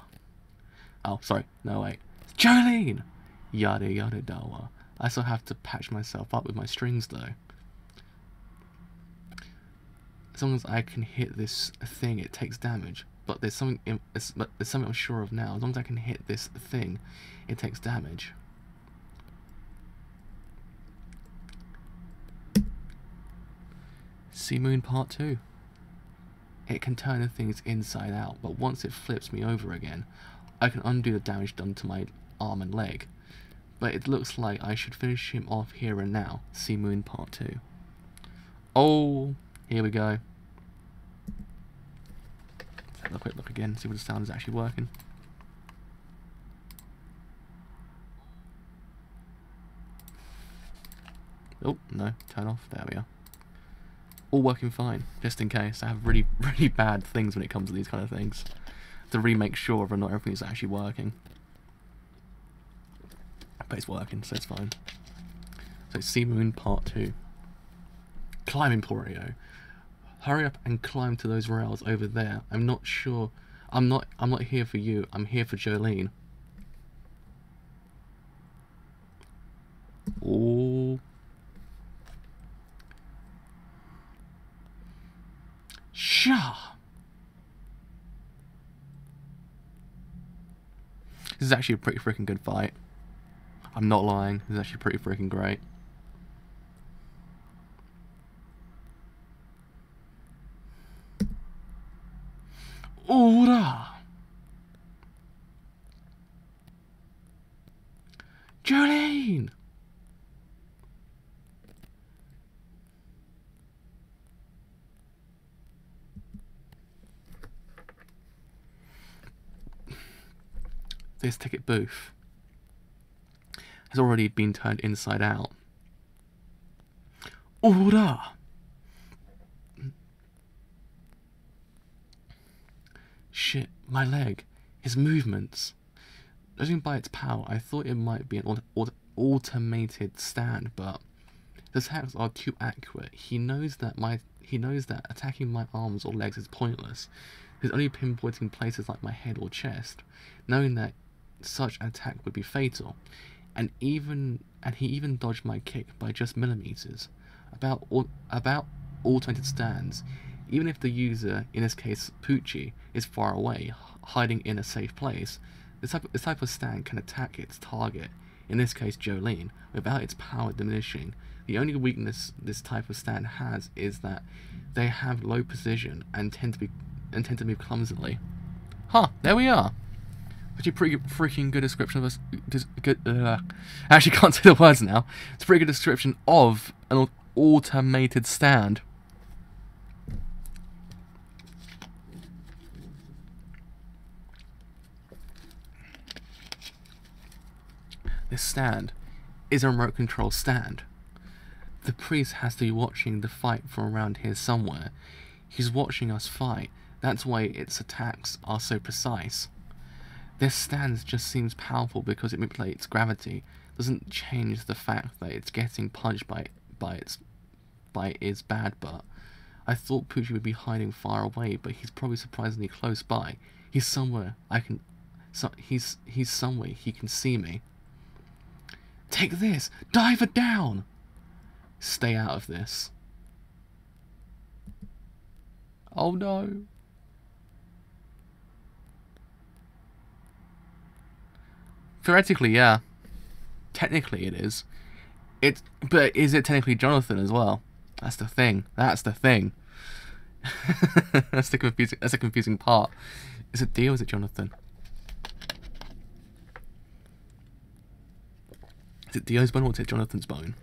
Oh, sorry. No, wait. Jolene! Yada yada dawa. I still have to patch myself up with my strings, though. As long as I can hit this thing, it takes damage. But there's something I'm sure of now. As long as I can hit this thing, it takes damage. Sea Moon Part 2. It can turn things inside out, but once it flips me over again, I can undo the damage done to my arm and leg. But it looks like I should finish him off here and now. Sea Moon Part 2. Oh, here we go. Let's have a quick look again, see what the sound is actually working. Oh, no, turn off. There we are. All working fine, just in case. I have really, really bad things when it comes to these kind of things. To really make sure whether or not everything's actually working. But it's working, so it's fine. So Sea Moon Part 2. Climb, Emporio. Hurry up and climb to those rails over there. I'm not sure. I'm not here for you. I'm here for Jolene. Oh. Shah. This is actually a pretty freaking good fight. I'm not lying. This is actually pretty freaking great. Ora! Jolene! This ticket booth has already been turned inside out. Ora! Shit, my leg. His movements. Judging by its power, I thought it might be an automated stand, but the attacks are too accurate. He knows that attacking my arms or legs is pointless. He's only pinpointing places like my head or chest, knowing that such an attack would be fatal. And he even dodged my kick by just millimeters. About automated stands, even if the user, in this case Pucci, is far away, hiding in a safe place, this type of stand can attack its target, in this case Jolene, without its power diminishing. The only weakness this type of stand has is that they have low precision and tend to move clumsily. Huh, there we are. Actually, pretty freaking good description of us. I actually can't say the words now. It's a pretty good description of an automated stand. This stand is a remote control stand. The priest has to be watching the fight from around here somewhere. He's watching us fight. That's why its attacks are so precise. This stand just seems powerful because it manipulates gravity. Doesn't change the fact that it's getting punched by its bad butt. I thought Pucci would be hiding far away, but he's probably surprisingly close by. He's somewhere he's somewhere he can see me. Take this! Dive her down! Stay out of this. Oh no. Theoretically, yeah. Technically it is. But is it technically Jonathan as well? That's the thing. That's the thing. That's the confusing part. Is it Dio or is it Jonathan? Is it Dio's bone or is it Jonathan's bone?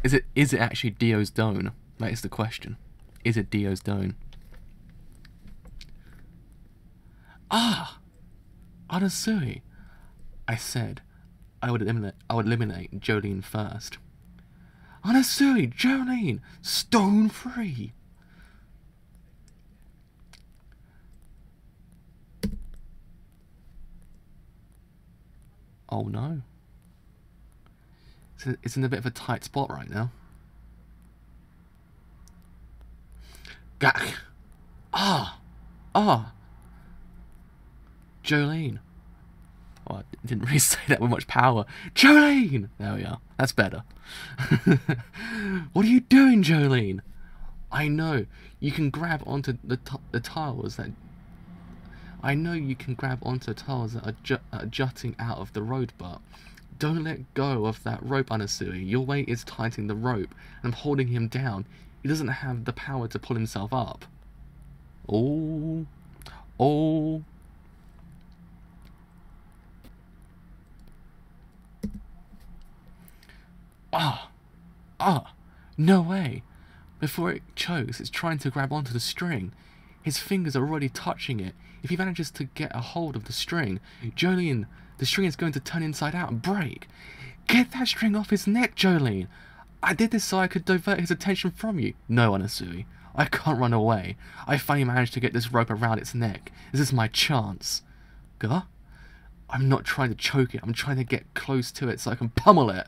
Is it actually Dio's dome? That is the question. Is it Dio's dome? Ah! Anasui! I said I would eliminate Jolene first. Anasui! Jolene! Stone free! Oh no. It's in a bit of a tight spot right now. Gak! Ah! Ah! Jolene. Oh, I didn't really say that with much power. Jolene! There we are. That's better. What are you doing, Jolene? I know. You can grab onto the tiles that... I know you can grab onto tiles that are jutting out of the road, but... Don't let go of that rope, Anasui. Your weight is tightening the rope, and I'm holding him down. He doesn't have the power to pull himself up. Oh. Oh. Ah! Ah! No way! Before it chokes, it's trying to grab onto the string. His fingers are already touching it. If he manages to get a hold of the string, Jolene, the string is going to turn inside out and break. Get that string off his neck, Jolene! I did this so I could divert his attention from you. No, Anasui. I can't run away. I finally managed to get this rope around its neck. This is my chance. Gah? I'm not trying to choke it. I'm trying to get close to it so I can pummel it.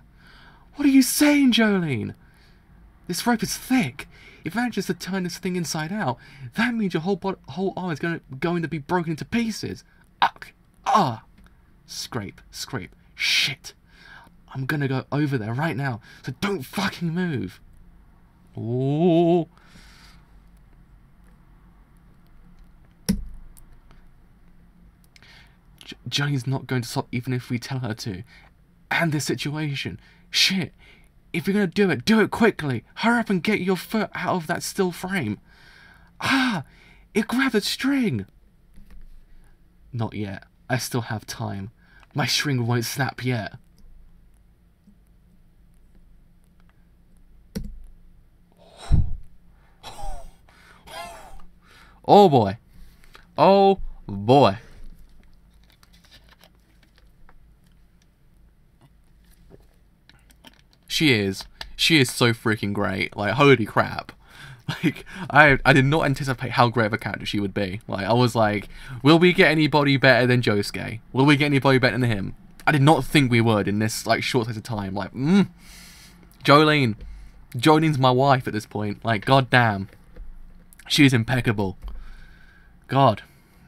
What are you saying, Jolene? This rope is thick. If it manages to turn this thing inside out, that means your whole arm is going to be broken into pieces. Ah! Scrape, scrape. Shit. I'm gonna go over there right now, so don't fucking move. Oh. Jolene's not going to stop even if we tell her to. And this situation. Shit. If you're gonna do it quickly. Hurry up and get your foot out of that steel frame. Ah! It grabbed the string! Not yet. I still have time. My string won't snap yet. Oh boy. Oh boy. She is so freaking great. Like, holy crap. Like, I did not anticipate how great of a character she would be. Like, I was like, will we get anybody better than Josuke? Will we get anybody better than him? I did not think we would in this, like, short space of time. Like, Jolene. Jolene's my wife at this point. Like, goddamn. She's impeccable. God.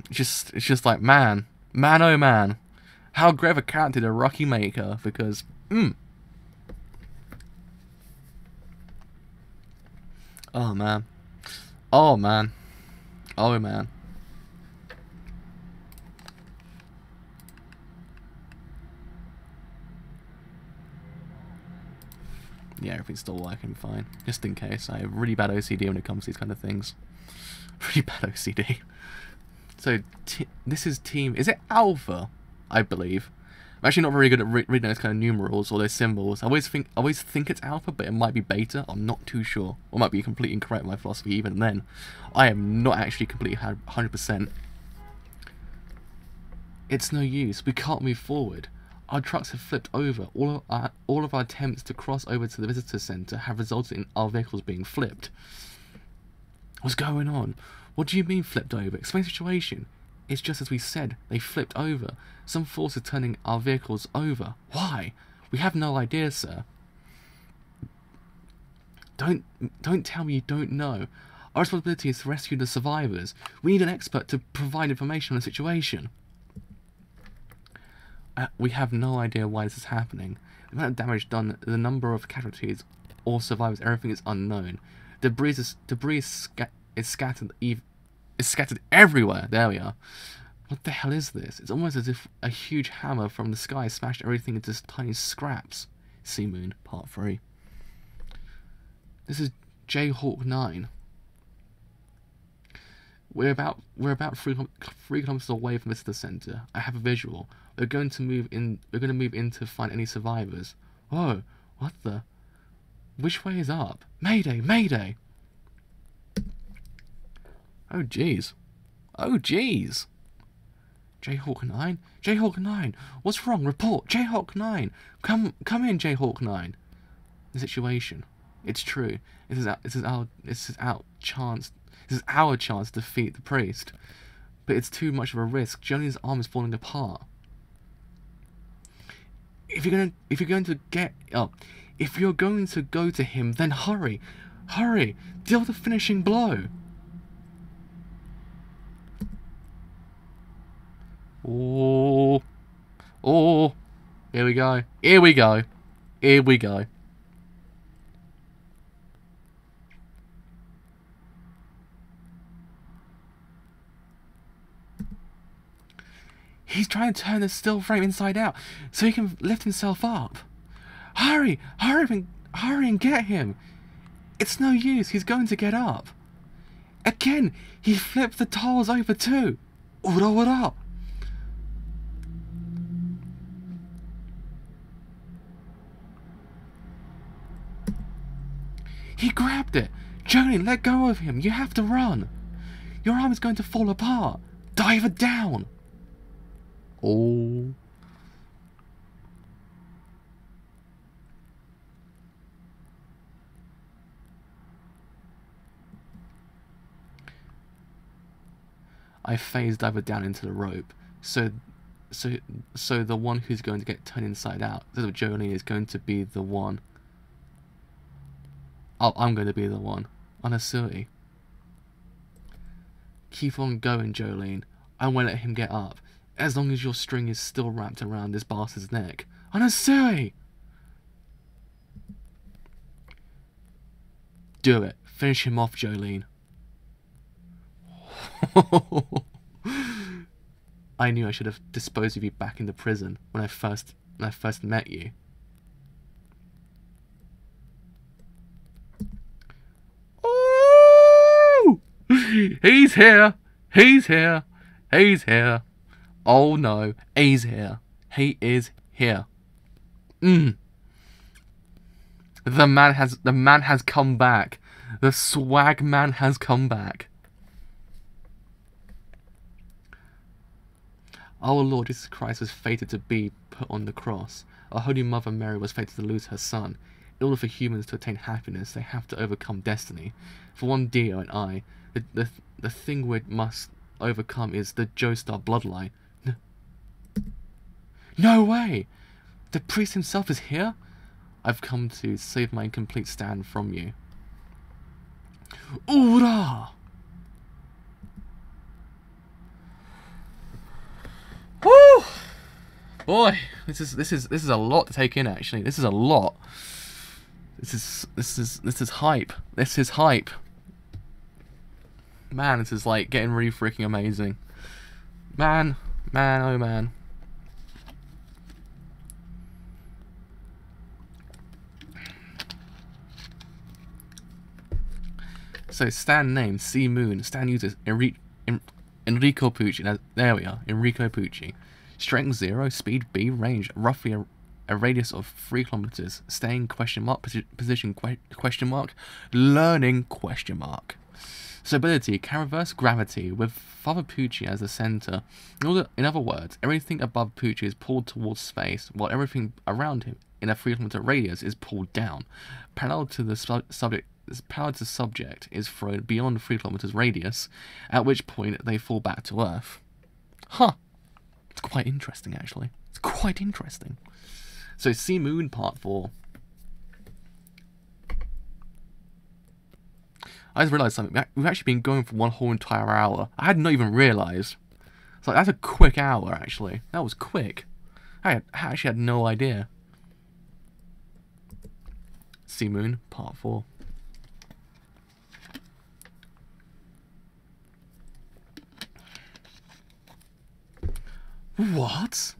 It's just like, man. Man, oh man. How great of a character did Rocky make her? Because, Oh man. Oh man. Oh man. Yeah, everything's still working fine. Just in case. I have really bad OCD when it comes to these kind of things. Really bad OCD. So this is team. Is it Alpha? I believe. I'm actually not very good at reading those kind of numerals or those symbols. I always think it's Alpha, but it might be Beta. I'm not too sure. Or might be completely incorrect in my philosophy even then. I am not actually completely 100%. It's no use. We can't move forward. Our trucks have flipped over. All of our attempts to cross over to the visitor center have resulted in our vehicles being flipped. What's going on? What do you mean flipped over? Explain the situation. It's just as we said. They flipped over. Some force is turning our vehicles over. Why? We have no idea, sir. Don't tell me you don't know. Our responsibility is to rescue the survivors. We need an expert to provide information on the situation. We have no idea why this is happening. The amount of damage done, the number of casualties or survivors, everything is unknown. Debris is scattered everywhere. There we are. What the hell is this? It's almost as if a huge hammer from the sky smashed everything into tiny scraps. Sea Moon, Part 3. This is J-Hawk 9. We're about 3 kilometers away from the visitor center. I have a visual. We're going to move in to find any survivors. Oh, what the? Which way is up? Mayday, mayday! Oh jeez. Oh jeez. J-Hawk 9? J-Hawk 9! What's wrong? Report! J-Hawk 9! Come in, J-Hawk 9! The situation. It's true. This is our chance to defeat the priest. But it's too much of a risk. Johnny's arm is falling apart. If you're going to go to him, then hurry. Hurry! Deal the finishing blow. Oh, here we go. Here we go. Here we go. He's trying to turn the still frame inside out so he can lift himself up. Hurry! Hurry and get him. It's no use. He's going to get up. Again, he flipped the tiles over too. What up? He grabbed it. Johnny, let go of him. You have to run. Your arm is going to fall apart. Dive it down. Oh. I phase diver down into the rope. So the one who's going to get turned inside out, so Jolene is going to be the one. Oh, I'm going to be the one. Honestly. Keep on going, Jolene. I won't let him get up. As long as your string is still wrapped around this bastard's neck. Honestly! Do it. Finish him off, Jolene. I knew I should have disposed of you back in the prison when I first met you. Oh! He's here! He's here! He's here! Oh no, he's here. He is here. The man has come back. The swag man has come back. Our Lord Jesus Christ was fated to be put on the cross. Our Holy Mother Mary was fated to lose her son. In order for humans to attain happiness, they have to overcome destiny. For one Dio and I, the thing we must overcome is the Joestar bloodline. No way! The priest himself is here? I've come to save my incomplete stand from you. Oorah! Woo! Boy, this is a lot to take in. Actually, this is a lot. This is hype. This is hype. Man, this is like getting really freaking amazing. Man, oh man. So stand name C Moon. Stand users Enrico Pucci. There we are. Enrico Pucci. Strength 0, speed B, range roughly a radius of 3 kilometers. Staying question mark, position question mark, learning question mark. So ability can reverse gravity with Father Pucci as the center. In other words, everything above Pucci is pulled towards space, while everything around him in a 3 kilometer radius is pulled down. Parallel to the subject is thrown beyond 3 kilometers radius, at which point they fall back to Earth. Huh. It's quite interesting, actually. It's quite interesting. So, Sea Moon Part 4. I just realised something. We've actually been going for one whole entire hour. I had not even realised. It's like, that's a quick hour, actually. That was quick. I actually had no idea. Sea Moon Part 4. What?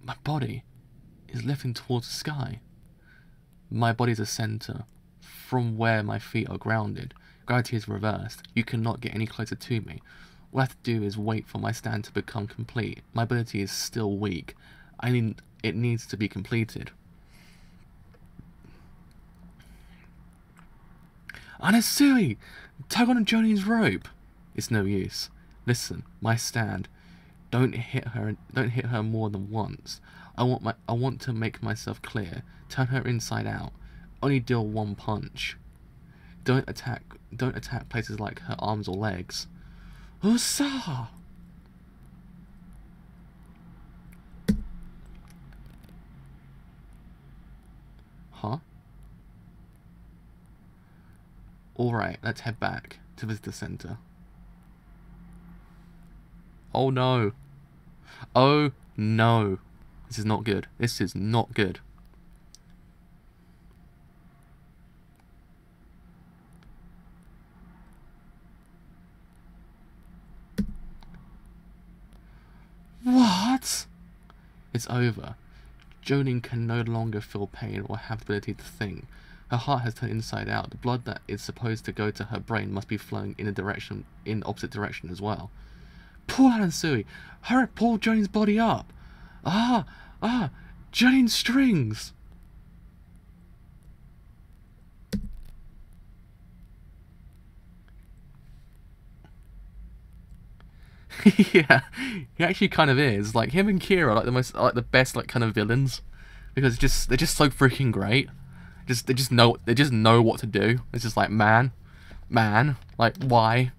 My body is lifting towards the sky. My body is a center from where my feet are grounded. Gravity is reversed. You cannot get any closer to me. All I have to do is wait for my stand to become complete. My ability is still weak. It needs to be completed. Anasui! Tug on Joleen's rope! It's no use. Listen, my stand. Don't hit her more than once. I want to make myself clear. Turn her inside out. Only deal one punch. Don't attack places like her arms or legs. Usa! Huh? Alright, let's head back to Visitor Center. Oh no. Oh no. This is not good. This is not good. What? It's over. Joleen can no longer feel pain or have the ability to think. Her heart has turned inside out. The blood that is supposed to go to her brain must be flowing in opposite direction as well. Pull Anasui! Hurry, pull Joleen's body up! Joleen's strings! Yeah, he actually kind of is. Like, him and Kira are like the best kind of villains, because they're just so freaking great. They just know what to do. It's just like, man, like, why?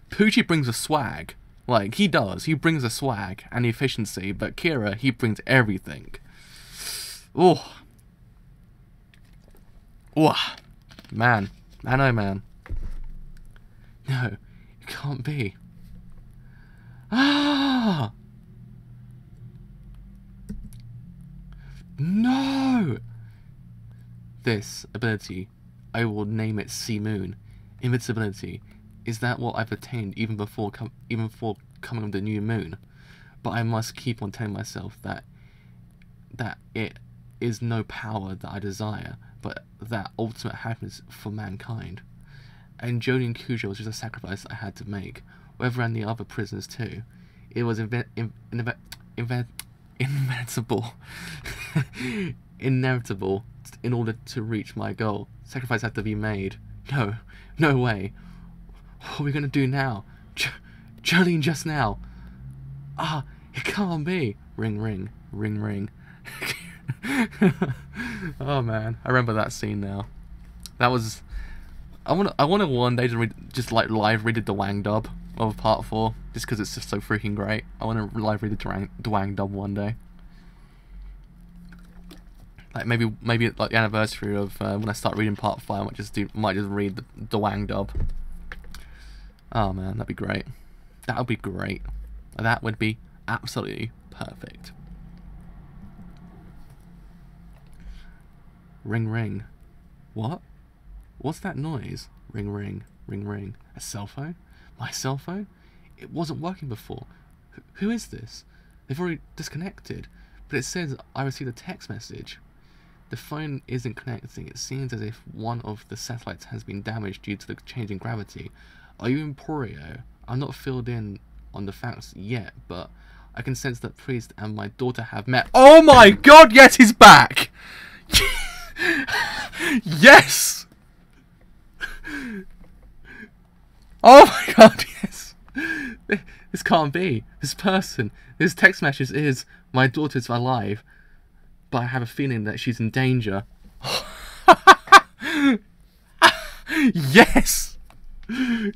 Pucci brings a swag. Like, he does. He brings a swag and the efficiency, but Kira, he brings everything. Oh. Man, oh man. No, it can't be. No! This ability, I will name it Sea Moon. Invincibility. Is that what I've attained even before coming of the new moon? But I must keep on telling myself that it is no power that I desire, but that ultimate happiness for mankind. And Joleen Cujo was just a sacrifice I had to make, whether and the other prisoners too. It was inevitable in order to reach my goal. Sacrifice had to be made. No way. What are we gonna do now? Joleen just now. It can't be. Ring ring. Oh man, I remember that scene now. That was. I want to one day to live read the Dwang dub of Part 4, just because it's just so freaking great. I want to live read the Dwang dub one day. Like maybe like the anniversary of when I start reading Part 5, I might just read the Dwang dub. Oh man, that'd be great. That would be great. That would be absolutely perfect. Ring ring. What? What's that noise? Ring ring. A cell phone? My cell phone? It wasn't working before. Who is this? They've already disconnected. But it says, I received a text message. The phone isn't connecting. It seems as if one of the satellites has been damaged due to the change in gravity. Are you Emporio? I'm not filled in on the facts yet, but I can sense that Priest and my daughter have met. Oh my god, yes, he's back! Yes! Oh my god, yes! This can't be. This person, this text message is, my daughter's alive, but I have a feeling that she's in danger. Yes!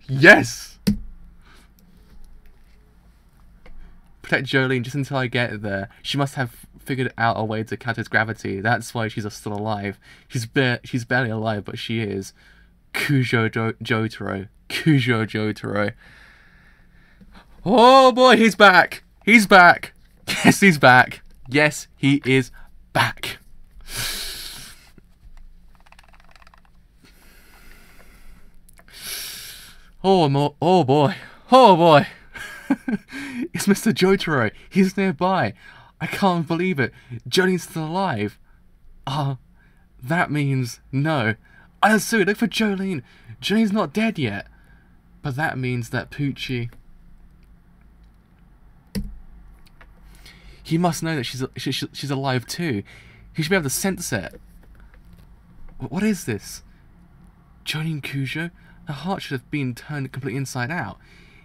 Yes! Protect Jolene just until I get there. She must have figured out a way to counter gravity. That's why she's still alive. She's barely alive, but she is. Jotaro. Jotaro. Oh boy, he's back! He's back! Yes, he's back! Yes, he is back! Oh boy! Oh boy! It's Mr. Jotaro. He's nearby. I can't believe it. Jolene's still alive. That means no. Anasu, look for Jolene. Jolene's not dead yet. But that means that Pucci... He must know that she's alive too. He should be able to sense it. What is this? Jolene Kujo? Her heart should have been turned completely inside out.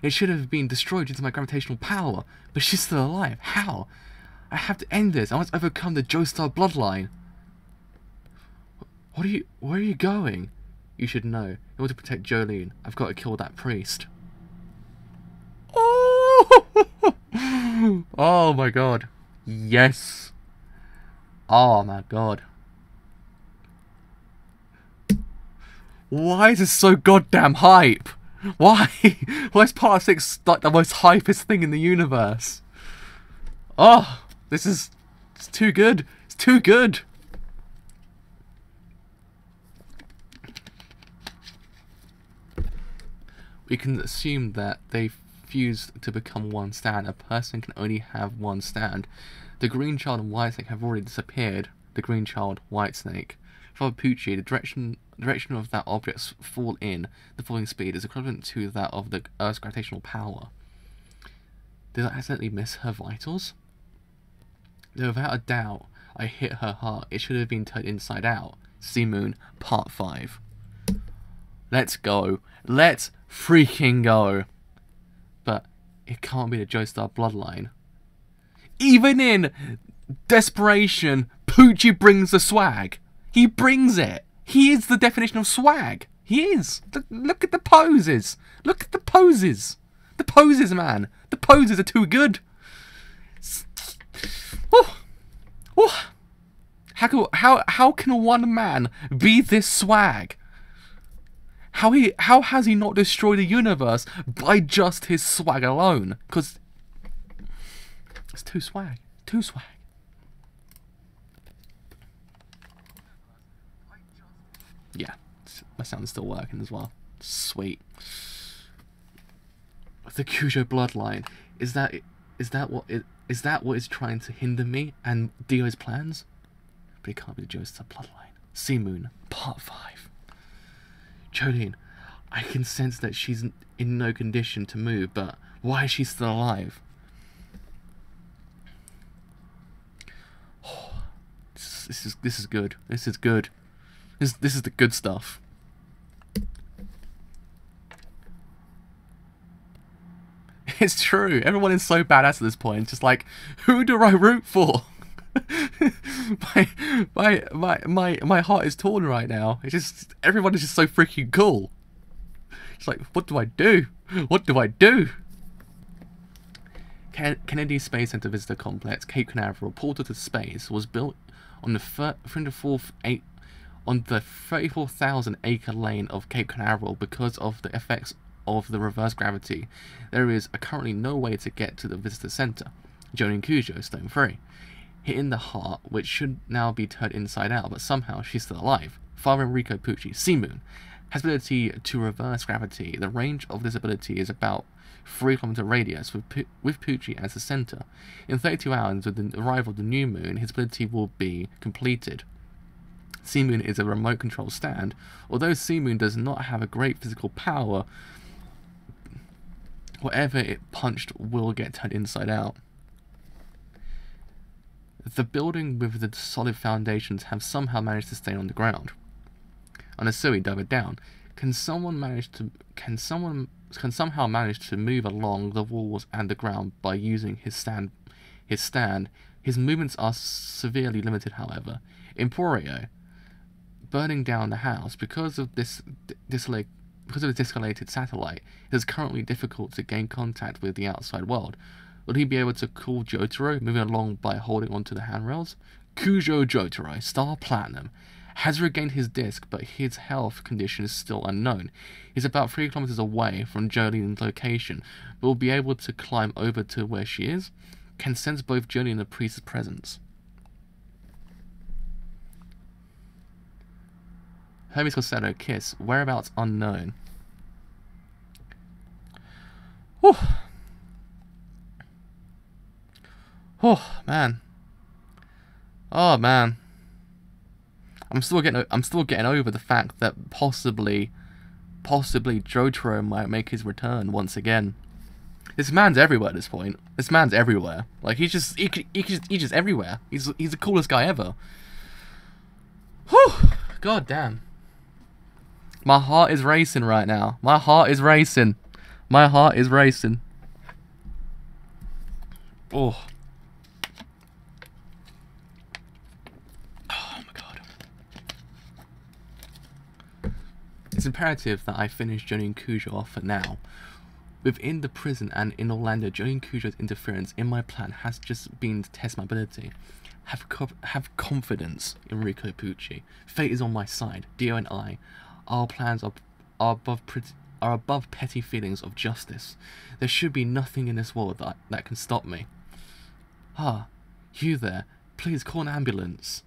It should have been destroyed due to my gravitational power. But she's still alive. How? I have to end this. I must overcome the Joestar bloodline. Where are you going? You should know. In order to protect Jolene, I've got to kill that priest. Oh! Oh my god. Yes. Oh my god. Why is this so goddamn hype? Why? Why is Part 6 like the most hypest thing in the universe? Oh, it's too good. It's too good. We can assume that they fused to become one stand. A person can only have one stand. The Green Child and Whitesnake have already disappeared. The Green Child, Whitesnake. For Pucci, the direction of that object's fall in the falling speed is equivalent to that of the Earth's gravitational power. Did I accidentally miss her vitals? Though without a doubt, I hit her heart. It should have been turned inside out. Sea Moon, Part 5. Let's go. Let's freaking go. But it can't be the Joestar bloodline. Even in desperation, Pucci brings the swag. He brings it. He is the definition of swag. He is. Look at the poses. Look at the poses. The poses, man. The poses are too good. Oh. Oh. How can one man be this swag? How has he not destroyed the universe by just his swag alone? Because it's too swag. Too swag. Yeah, my sound is still working as well. Sweet. The Kujo bloodline. Is that what is trying to hinder me and Dio's plans? But it can't be the Joestar bloodline. Sea Moon, Part 5. Jolene, I can sense that she's in no condition to move, but why is she still alive? Oh, this is good. This is good. This is the good stuff. It's true. Everyone is so badass at this point. Just like, who do I root for? my heart is torn right now. It's just everyone is just so freaking cool. It's like, what do I do? What do I do? Kennedy Space Center Visitor Complex, Cape Canaveral, portal to space, was built on the 34,000 acre lane of Cape Canaveral because of the effects of the reverse gravity. There is currently no way to get to the visitor center. Jolene Kujo, stone free. Hitting the heart, which should now be turned inside out, but somehow she's still alive. Father Enrico Pucci, Sea Moon. Has ability to reverse gravity. The range of this ability is about 3 km radius with Pucci as the center. In 32 hours, with the arrival of the new moon, his ability will be completed. Sea Moon is a remote control stand. Although Sea Moon does not have a great physical power, whatever it punched will get turned inside out. The building with the solid foundations have somehow managed to stay on the ground. Anasui dug it down. Can somehow manage to move along the walls and the ground by using his stand? His movements are severely limited, however. Emporio, burning down the house because of this disconnected satellite, it is currently difficult to gain contact with the outside world. Will he be able to call Jotaro, moving along by holding onto the handrails? Kujo Jotaro, Star Platinum, has regained his disc, but his health condition is still unknown. He's about 3 kilometers away from Jolene's location, but will be able to climb over to where she is. Can sense both Jolene and the priest's presence. Hermes Corsetto, Kiss, whereabouts unknown. Whew. Oh man. Oh man. I'm still getting over the fact that possibly Jotaro might make his return once again. This man's everywhere at this point. This man's everywhere. Like he's just everywhere. He's the coolest guy ever. Whew. God damn. My heart is racing right now. My heart is racing. My heart is racing. Oh. Oh my god. It's imperative that I finish Jonin Kujo off for now. Within the prison and in Orlando, Jonin Kujo's interference in my plan has just been to test my ability. Have confidence in Rico Pucci. Fate is on my side. Dio and I. Our plans are above petty feelings of justice. There should be nothing in this world that can stop me. Ah, you there. Please call an ambulance.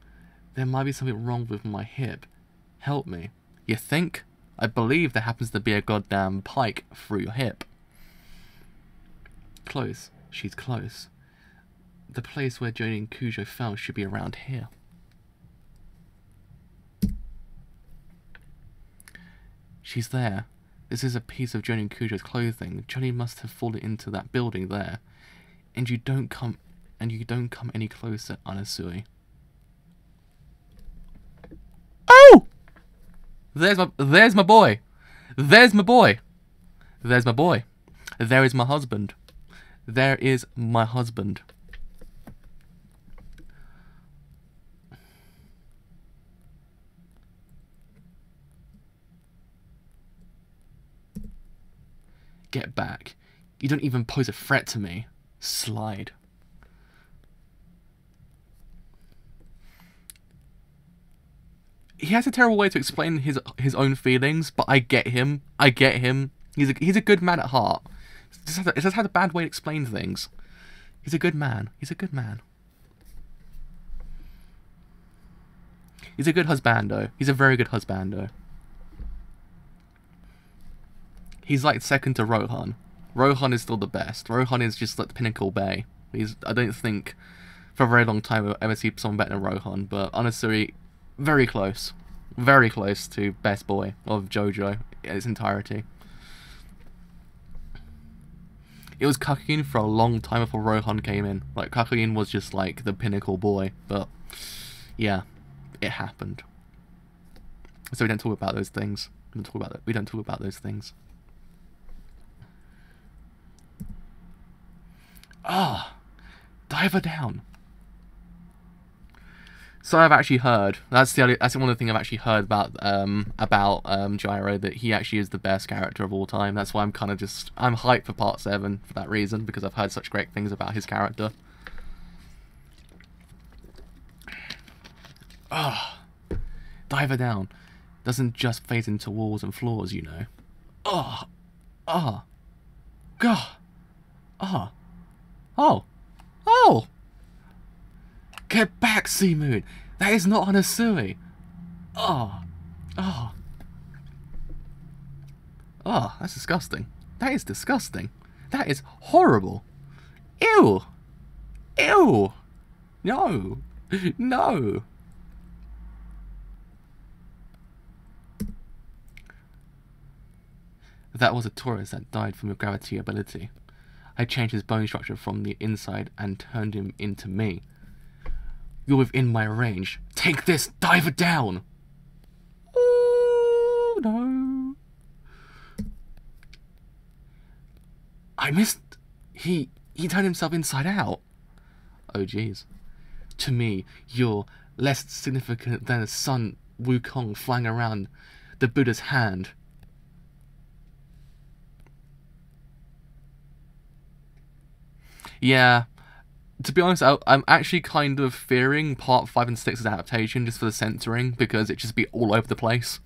There might be something wrong with my hip. Help me. You think? I believe there happens to be a goddamn pike through your hip. Close. She's close. The place where Jonin Kujo fell should be around here. She's there. This is a piece of Jonin Kujo's clothing. Johnny must have fallen into that building there. And you don't come any closer, Anasui. Oh! There's my boy. There's my boy. There's my boy. There is my husband. There is my husband. Get back. You don't even pose a threat to me. Slide. He has a terrible way to explain his own feelings, but I get him. I get him. He's a good man at heart. It just has a bad way to explain things. He's a good man. He's a good man. He's a good husbando. He's a very good husbando. He's like second to Rohan. Rohan is still the best. Rohan is just like the pinnacle bae. I don't think for a very long time we'll ever see someone better than Rohan, but honestly, very close. Very close to best boy of JoJo in its entirety. It was Kakyoin for a long time before Rohan came in. Like, Kakyoin was just like the pinnacle boy, but yeah, it happened. So we don't talk about those things. We don't talk about those things. Ah, dive her down. So I've actually heard. That's one of the things I've actually heard about Gyro, that he actually is the best character of all time. That's why I'm hyped for Part 7 for that reason, because I've heard such great things about his character. Ah, dive her down. Doesn't just phase into walls and floors, you know. Ah, ah, God, ah. Oh! Oh! Get back, Sea Moon! That is not Anasui! Oh! Oh! Oh, that's disgusting. That is disgusting. That is horrible. Ew. Ew. No. No. That was a Taurus that died from your gravity ability. I changed his bone structure from the inside and turned him into me. You're within my range. Take this, diver down! Oh, no. I missed... He turned himself inside out. Oh, jeez. To me, you're less significant than a Sun Wukong flying around the Buddha's hand. Yeah, to be honest, I'm actually kind of fearing Part 5 and 6's adaptation just for the censoring, because it just be all over the place.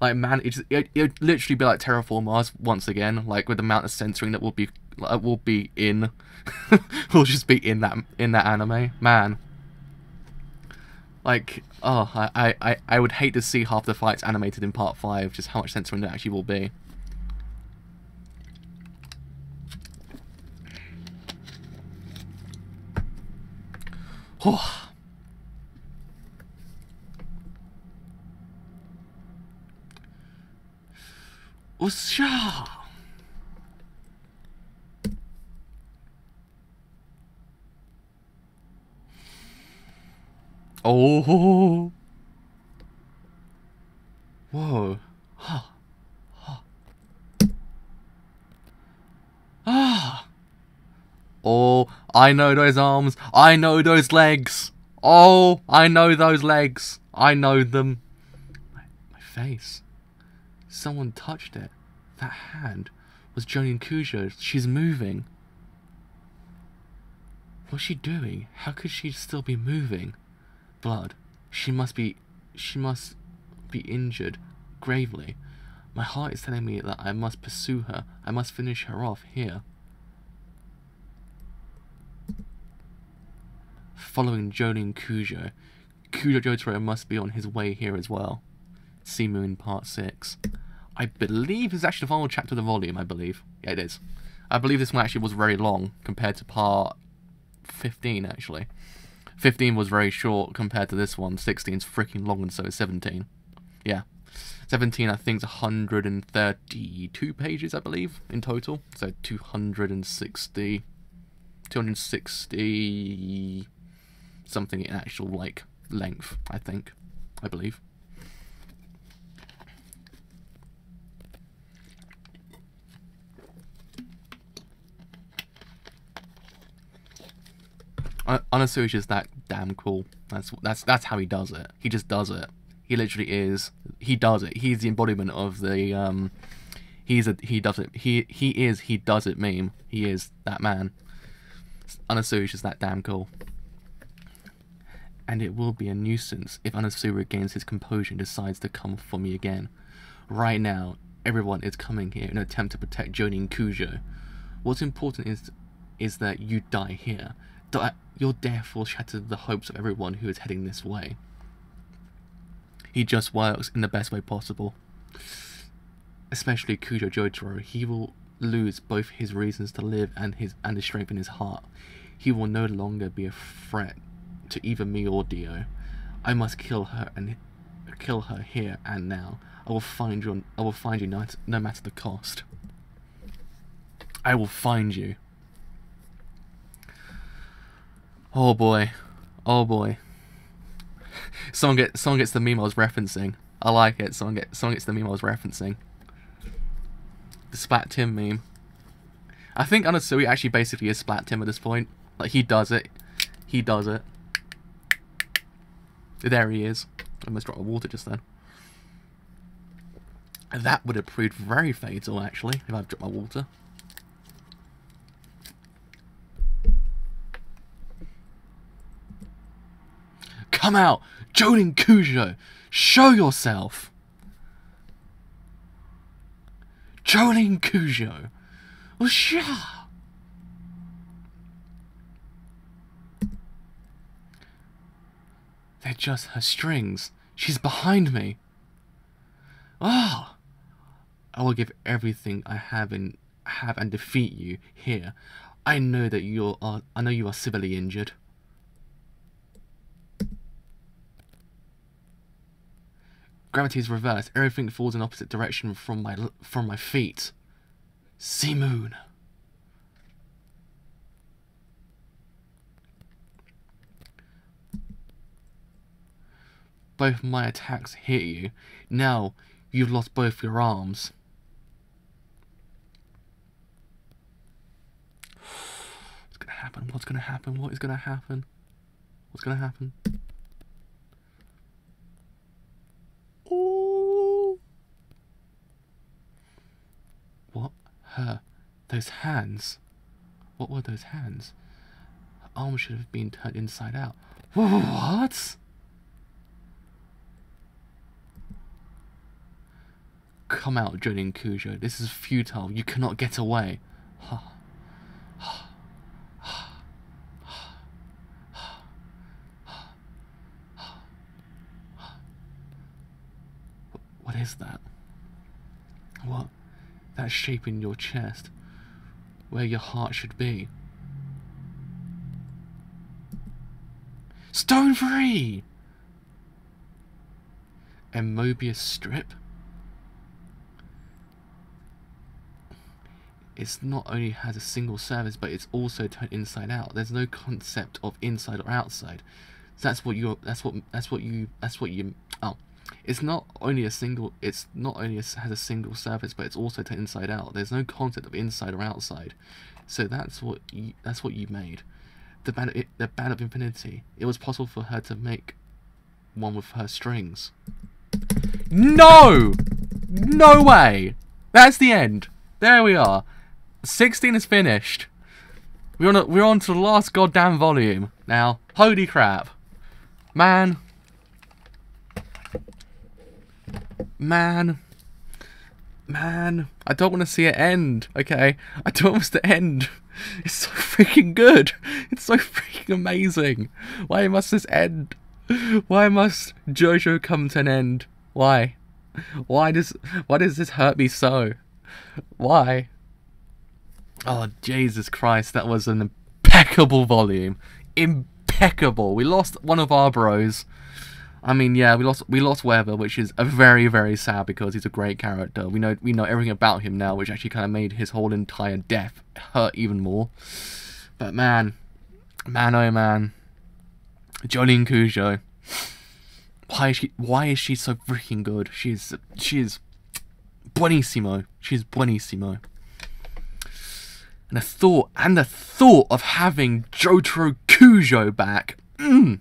Like, man, it'd literally be like Terraform Mars once again, like with the amount of censoring that will be in, will just be in that anime, man. Like, oh, I would hate to see half the fights animated in Part 5, just how much censoring there actually will be. Oh. Usha. Oh. Whoa. Huh. Huh. Ah. Oh, I know those arms. I know those legs. Oh, I know those legs. I know them. My face. Someone touched it. That hand was Jonin Cujo's. She's moving. What's she doing? How could she still be moving? Blood. She must be injured gravely. My heart is telling me that I must pursue her. I must finish her off here. Following Jonin Kujo. Kujo Jotaro must be on his way here as well. See Moon Part 6. I believe it's actually the final chapter of the volume, I believe. Yeah, it is. I believe this one actually was very long compared to Part 15, actually. 15 was very short compared to this one. 16's freaking long, and so is 17. Yeah. 17, I think, is 132 pages, I believe, in total. So 260 something in actual, like, length, I think. I believe. Honestly, it's just that damn cool. That's how he does it. He just does it. He literally is. He does it. He's the embodiment of the he does it. He does it meme. He is that man. Anasu is just that damn cool. And it will be a nuisance if Anasu regains his composure and decides to come for me again. Right now, everyone is coming here in an attempt to protect Jonin Kujo. What's important is that you die here. Your death will shatter the hopes of everyone who is heading this way. He just works in the best way possible. Especially Kujo Jotaro. He will lose both his reasons to live and the strength in his heart. He will no longer be a threat to either me or Dio. I must kill her here and now. I will find you no matter the cost. I will find you. Oh boy. Oh boy. Someone gets the meme I was referencing. I like it. Someone gets the meme I was referencing. The Splat Tim meme. I think Anasui actually basically is Splat Tim at this point. Like, he does it. He does it. There he is. I almost dropped my water just then. That would have proved very fatal, actually, if I'd dropped my water. Come out! Jonin Kujo! Show yourself! Jonin Kujo! Whoosha! They're just her strings. She's behind me. Oh! I will give everything I have and defeat you here. I know that you are severely injured. Gravity is reversed. Everything falls in opposite direction from my feet. Sea Moon. Both my attacks hit you. Now you've lost both your arms. What's gonna happen? What's gonna happen? What is gonna happen? What's gonna happen? Ooh. What? Those hands. What were those hands? Her arm should have been turned inside out. What? Come out, Jolene Cujo. This is futile. You cannot get away. What is that? What? That shape in your chest, where your heart should be. Stone free! A Mobius strip? It's not only has a single surface, but it's also turned inside out. There's no concept of inside or outside. So it's not only has a single surface, but it's also turned inside out. There's no concept of inside or outside. So that's what you made. The band of infinity. It was possible for her to make one with her strings. No! No way! That's the end. There we are. 16 is finished. We're on to the last goddamn volume now. Holy crap, man, I don't want to see it end. Okay, I don't want it to end. It's so freaking good. It's so freaking amazing. Why must this end? Why must JoJo come to an end? Why? Why does this hurt me so? Why? Oh, Jesus Christ, that was an impeccable volume. Impeccable. We lost one of our bros. I mean, yeah, we lost Weather, which is a very, very sad because he's a great character. We know everything about him now, which actually kind of made his whole entire death hurt even more. But man, oh man, Jolene Cujo. Why is she so freaking good? She is buonissimo. She's buonissimo. And the thought of having JoJo Cujo back, it's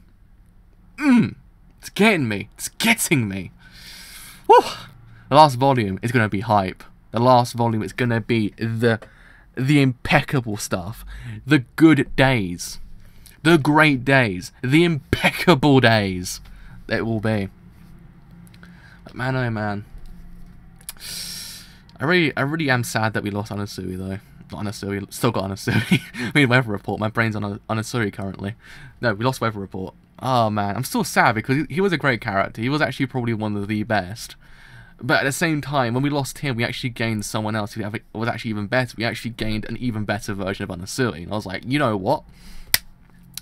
getting me. It's getting me. Woo! The last volume is gonna be hype. The last volume is gonna be the impeccable stuff, the good days, the great days, the impeccable days. It will be. But man, oh man, I really am sad that we lost Anasui though. Not Anasui, still got Anasui. I mean, Weather Report. My brain's on Anasui currently. No, we lost Weather Report. Oh man, I'm still sad because he was a great character. He was actually probably one of the best. But at the same time, when we lost him, we actually gained someone else who was actually even better. We actually gained an even better version of Anasui. And I was like, you know what?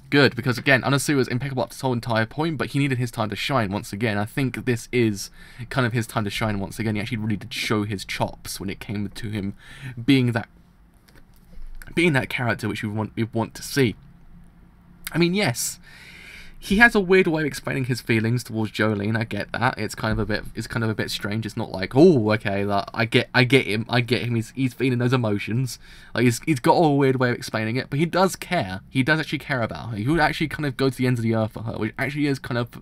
Good, because again, Anasui was impeccable up to this whole entire point, but he needed his time to shine once again. I think this is kind of his time to shine once again. He actually really did show his chops when it came to him being that character which we want to see. I mean, yes, he has a weird way of explaining his feelings towards Jolene. I get that. It's kind of a bit strange. It's not like, oh, okay, like, I get him. He's feeling those emotions. Like he's got a weird way of explaining it, but he does care. He does actually care about her. He would actually kind of go to the ends of the earth for her, which actually is kind of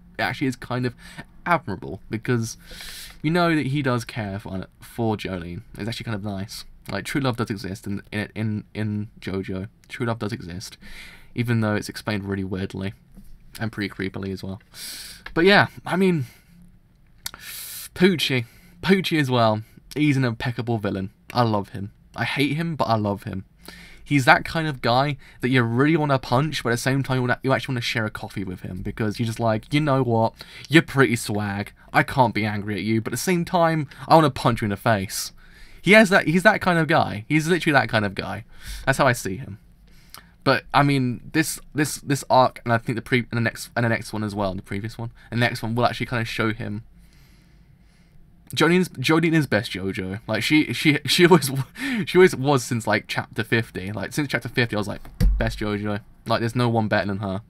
admirable, because you know that he does care for Jolene. It's actually kind of nice. Like, true love does exist in JoJo. True love does exist, even though it's explained really weirdly and pretty creepily as well. But yeah, I mean, Pucci as well. He's an impeccable villain. I love him. I hate him, but I love him. He's that kind of guy that you really want to punch, but at the same time you actually want to share a coffee with him, because you're just like, you know what, you're pretty swag. I can't be angry at you, but at the same time, I want to punch you in the face. He's that kind of guy. He's literally that kind of guy. That's how I see him. But I mean, this arc, and I think the next one as well, the previous one, and the next one will actually kind of show him. Jolene is best JoJo. Like she always was since like chapter 50. Like since chapter 50, I was like best JoJo. Like there's no one better than her.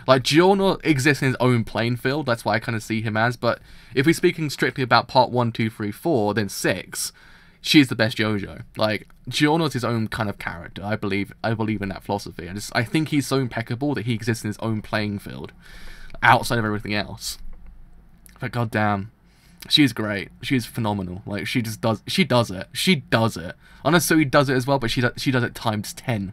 Like Giorno exists in his own playing field. That's why I kind of see him as. But if we're speaking strictly about part 1, 2, 3, 4, then 6. She's the best JoJo. Like Giorno's his own kind of character. I believe in that philosophy. I think he's so impeccable that he exists in his own playing field, outside of everything else. But goddamn, she's great. She's phenomenal. Like she does it. Honestly, he does it as well. But she does it times 10.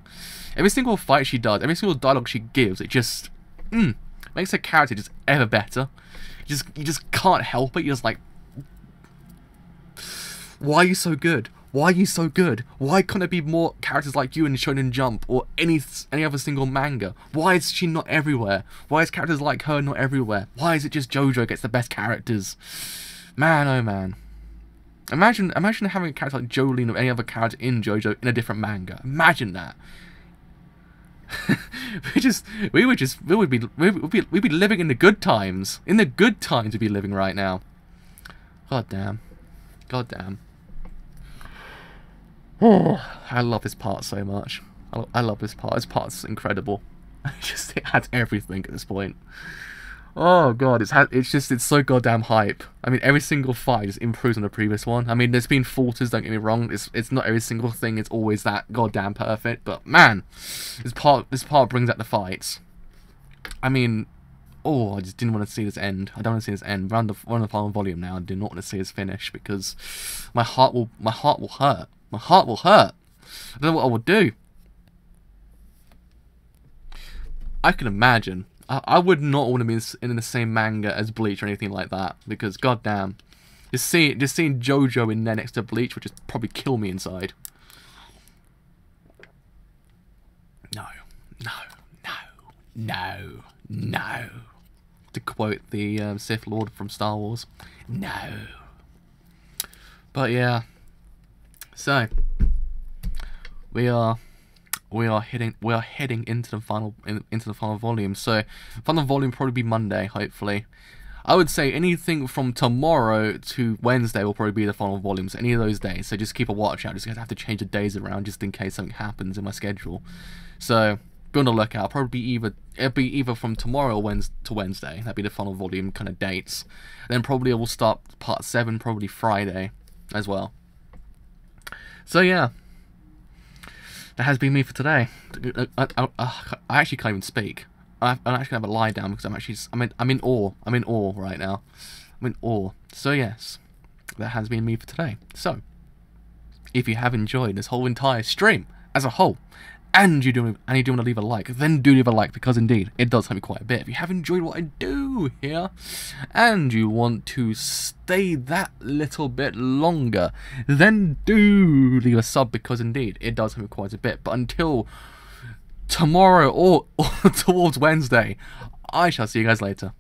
Every single fight she does, every single dialogue she gives, it just makes her character just ever better. You just can't help it. You're just like, why are you so good? Why are you so good? Why couldn't there be more characters like you in Shonen Jump or any other single manga? Why is she not everywhere? Why is characters like her not everywhere? Why is it just JoJo gets the best characters? Man, oh man. Imagine having a character like Jolene or any other character in JoJo in a different manga. Imagine that. we'd be living in the good times. In the good times we'd be living right now. God damn. God damn. I love this part so much. I love this part. This part's incredible. It has everything at this point. Oh god, it's so goddamn hype. I mean, every single fight just improves on the previous one. I mean, there's been falters, don't get me wrong. It's not every single thing is always that goddamn perfect, but man, this part brings out the fights. I mean, I just didn't want to see this end. I don't want to see this end. We're on the final volume now. I do not want to see this finish because my heart will hurt. My heart will hurt. I don't know what I would do. I can imagine. I would not want to be in the same manga as Bleach or anything like that because goddamn, just seeing JoJo in there next to Bleach would just probably kill me inside. No. To quote the Sith Lord from Star Wars, no. But yeah, so we are heading into the final volume. So final volume probably be Monday, hopefully. I would say anything from tomorrow to Wednesday will probably be the final volumes. Any of those days. So just keep a watch out. Just gonna have to change the days around just in case something happens in my schedule. So be on the lookout. It'll be either from tomorrow to Wednesday. That'd be the final volume kind of dates. And then probably I will start part 7 probably Friday as well. So yeah. That has been me for today. I actually can't even speak. I'm actually gonna have a lie down because I'm in awe. I'm in awe right now. I'm in awe. So yes, that has been me for today. So, if you have enjoyed this whole entire stream as a whole, and you do want to leave a like, then do leave a like because indeed it does help me quite a bit. If you have enjoyed what I do here, and you want to stay that little bit longer, then do leave a sub because indeed it does help me quite a bit. But until tomorrow or towards Wednesday, I shall see you guys later.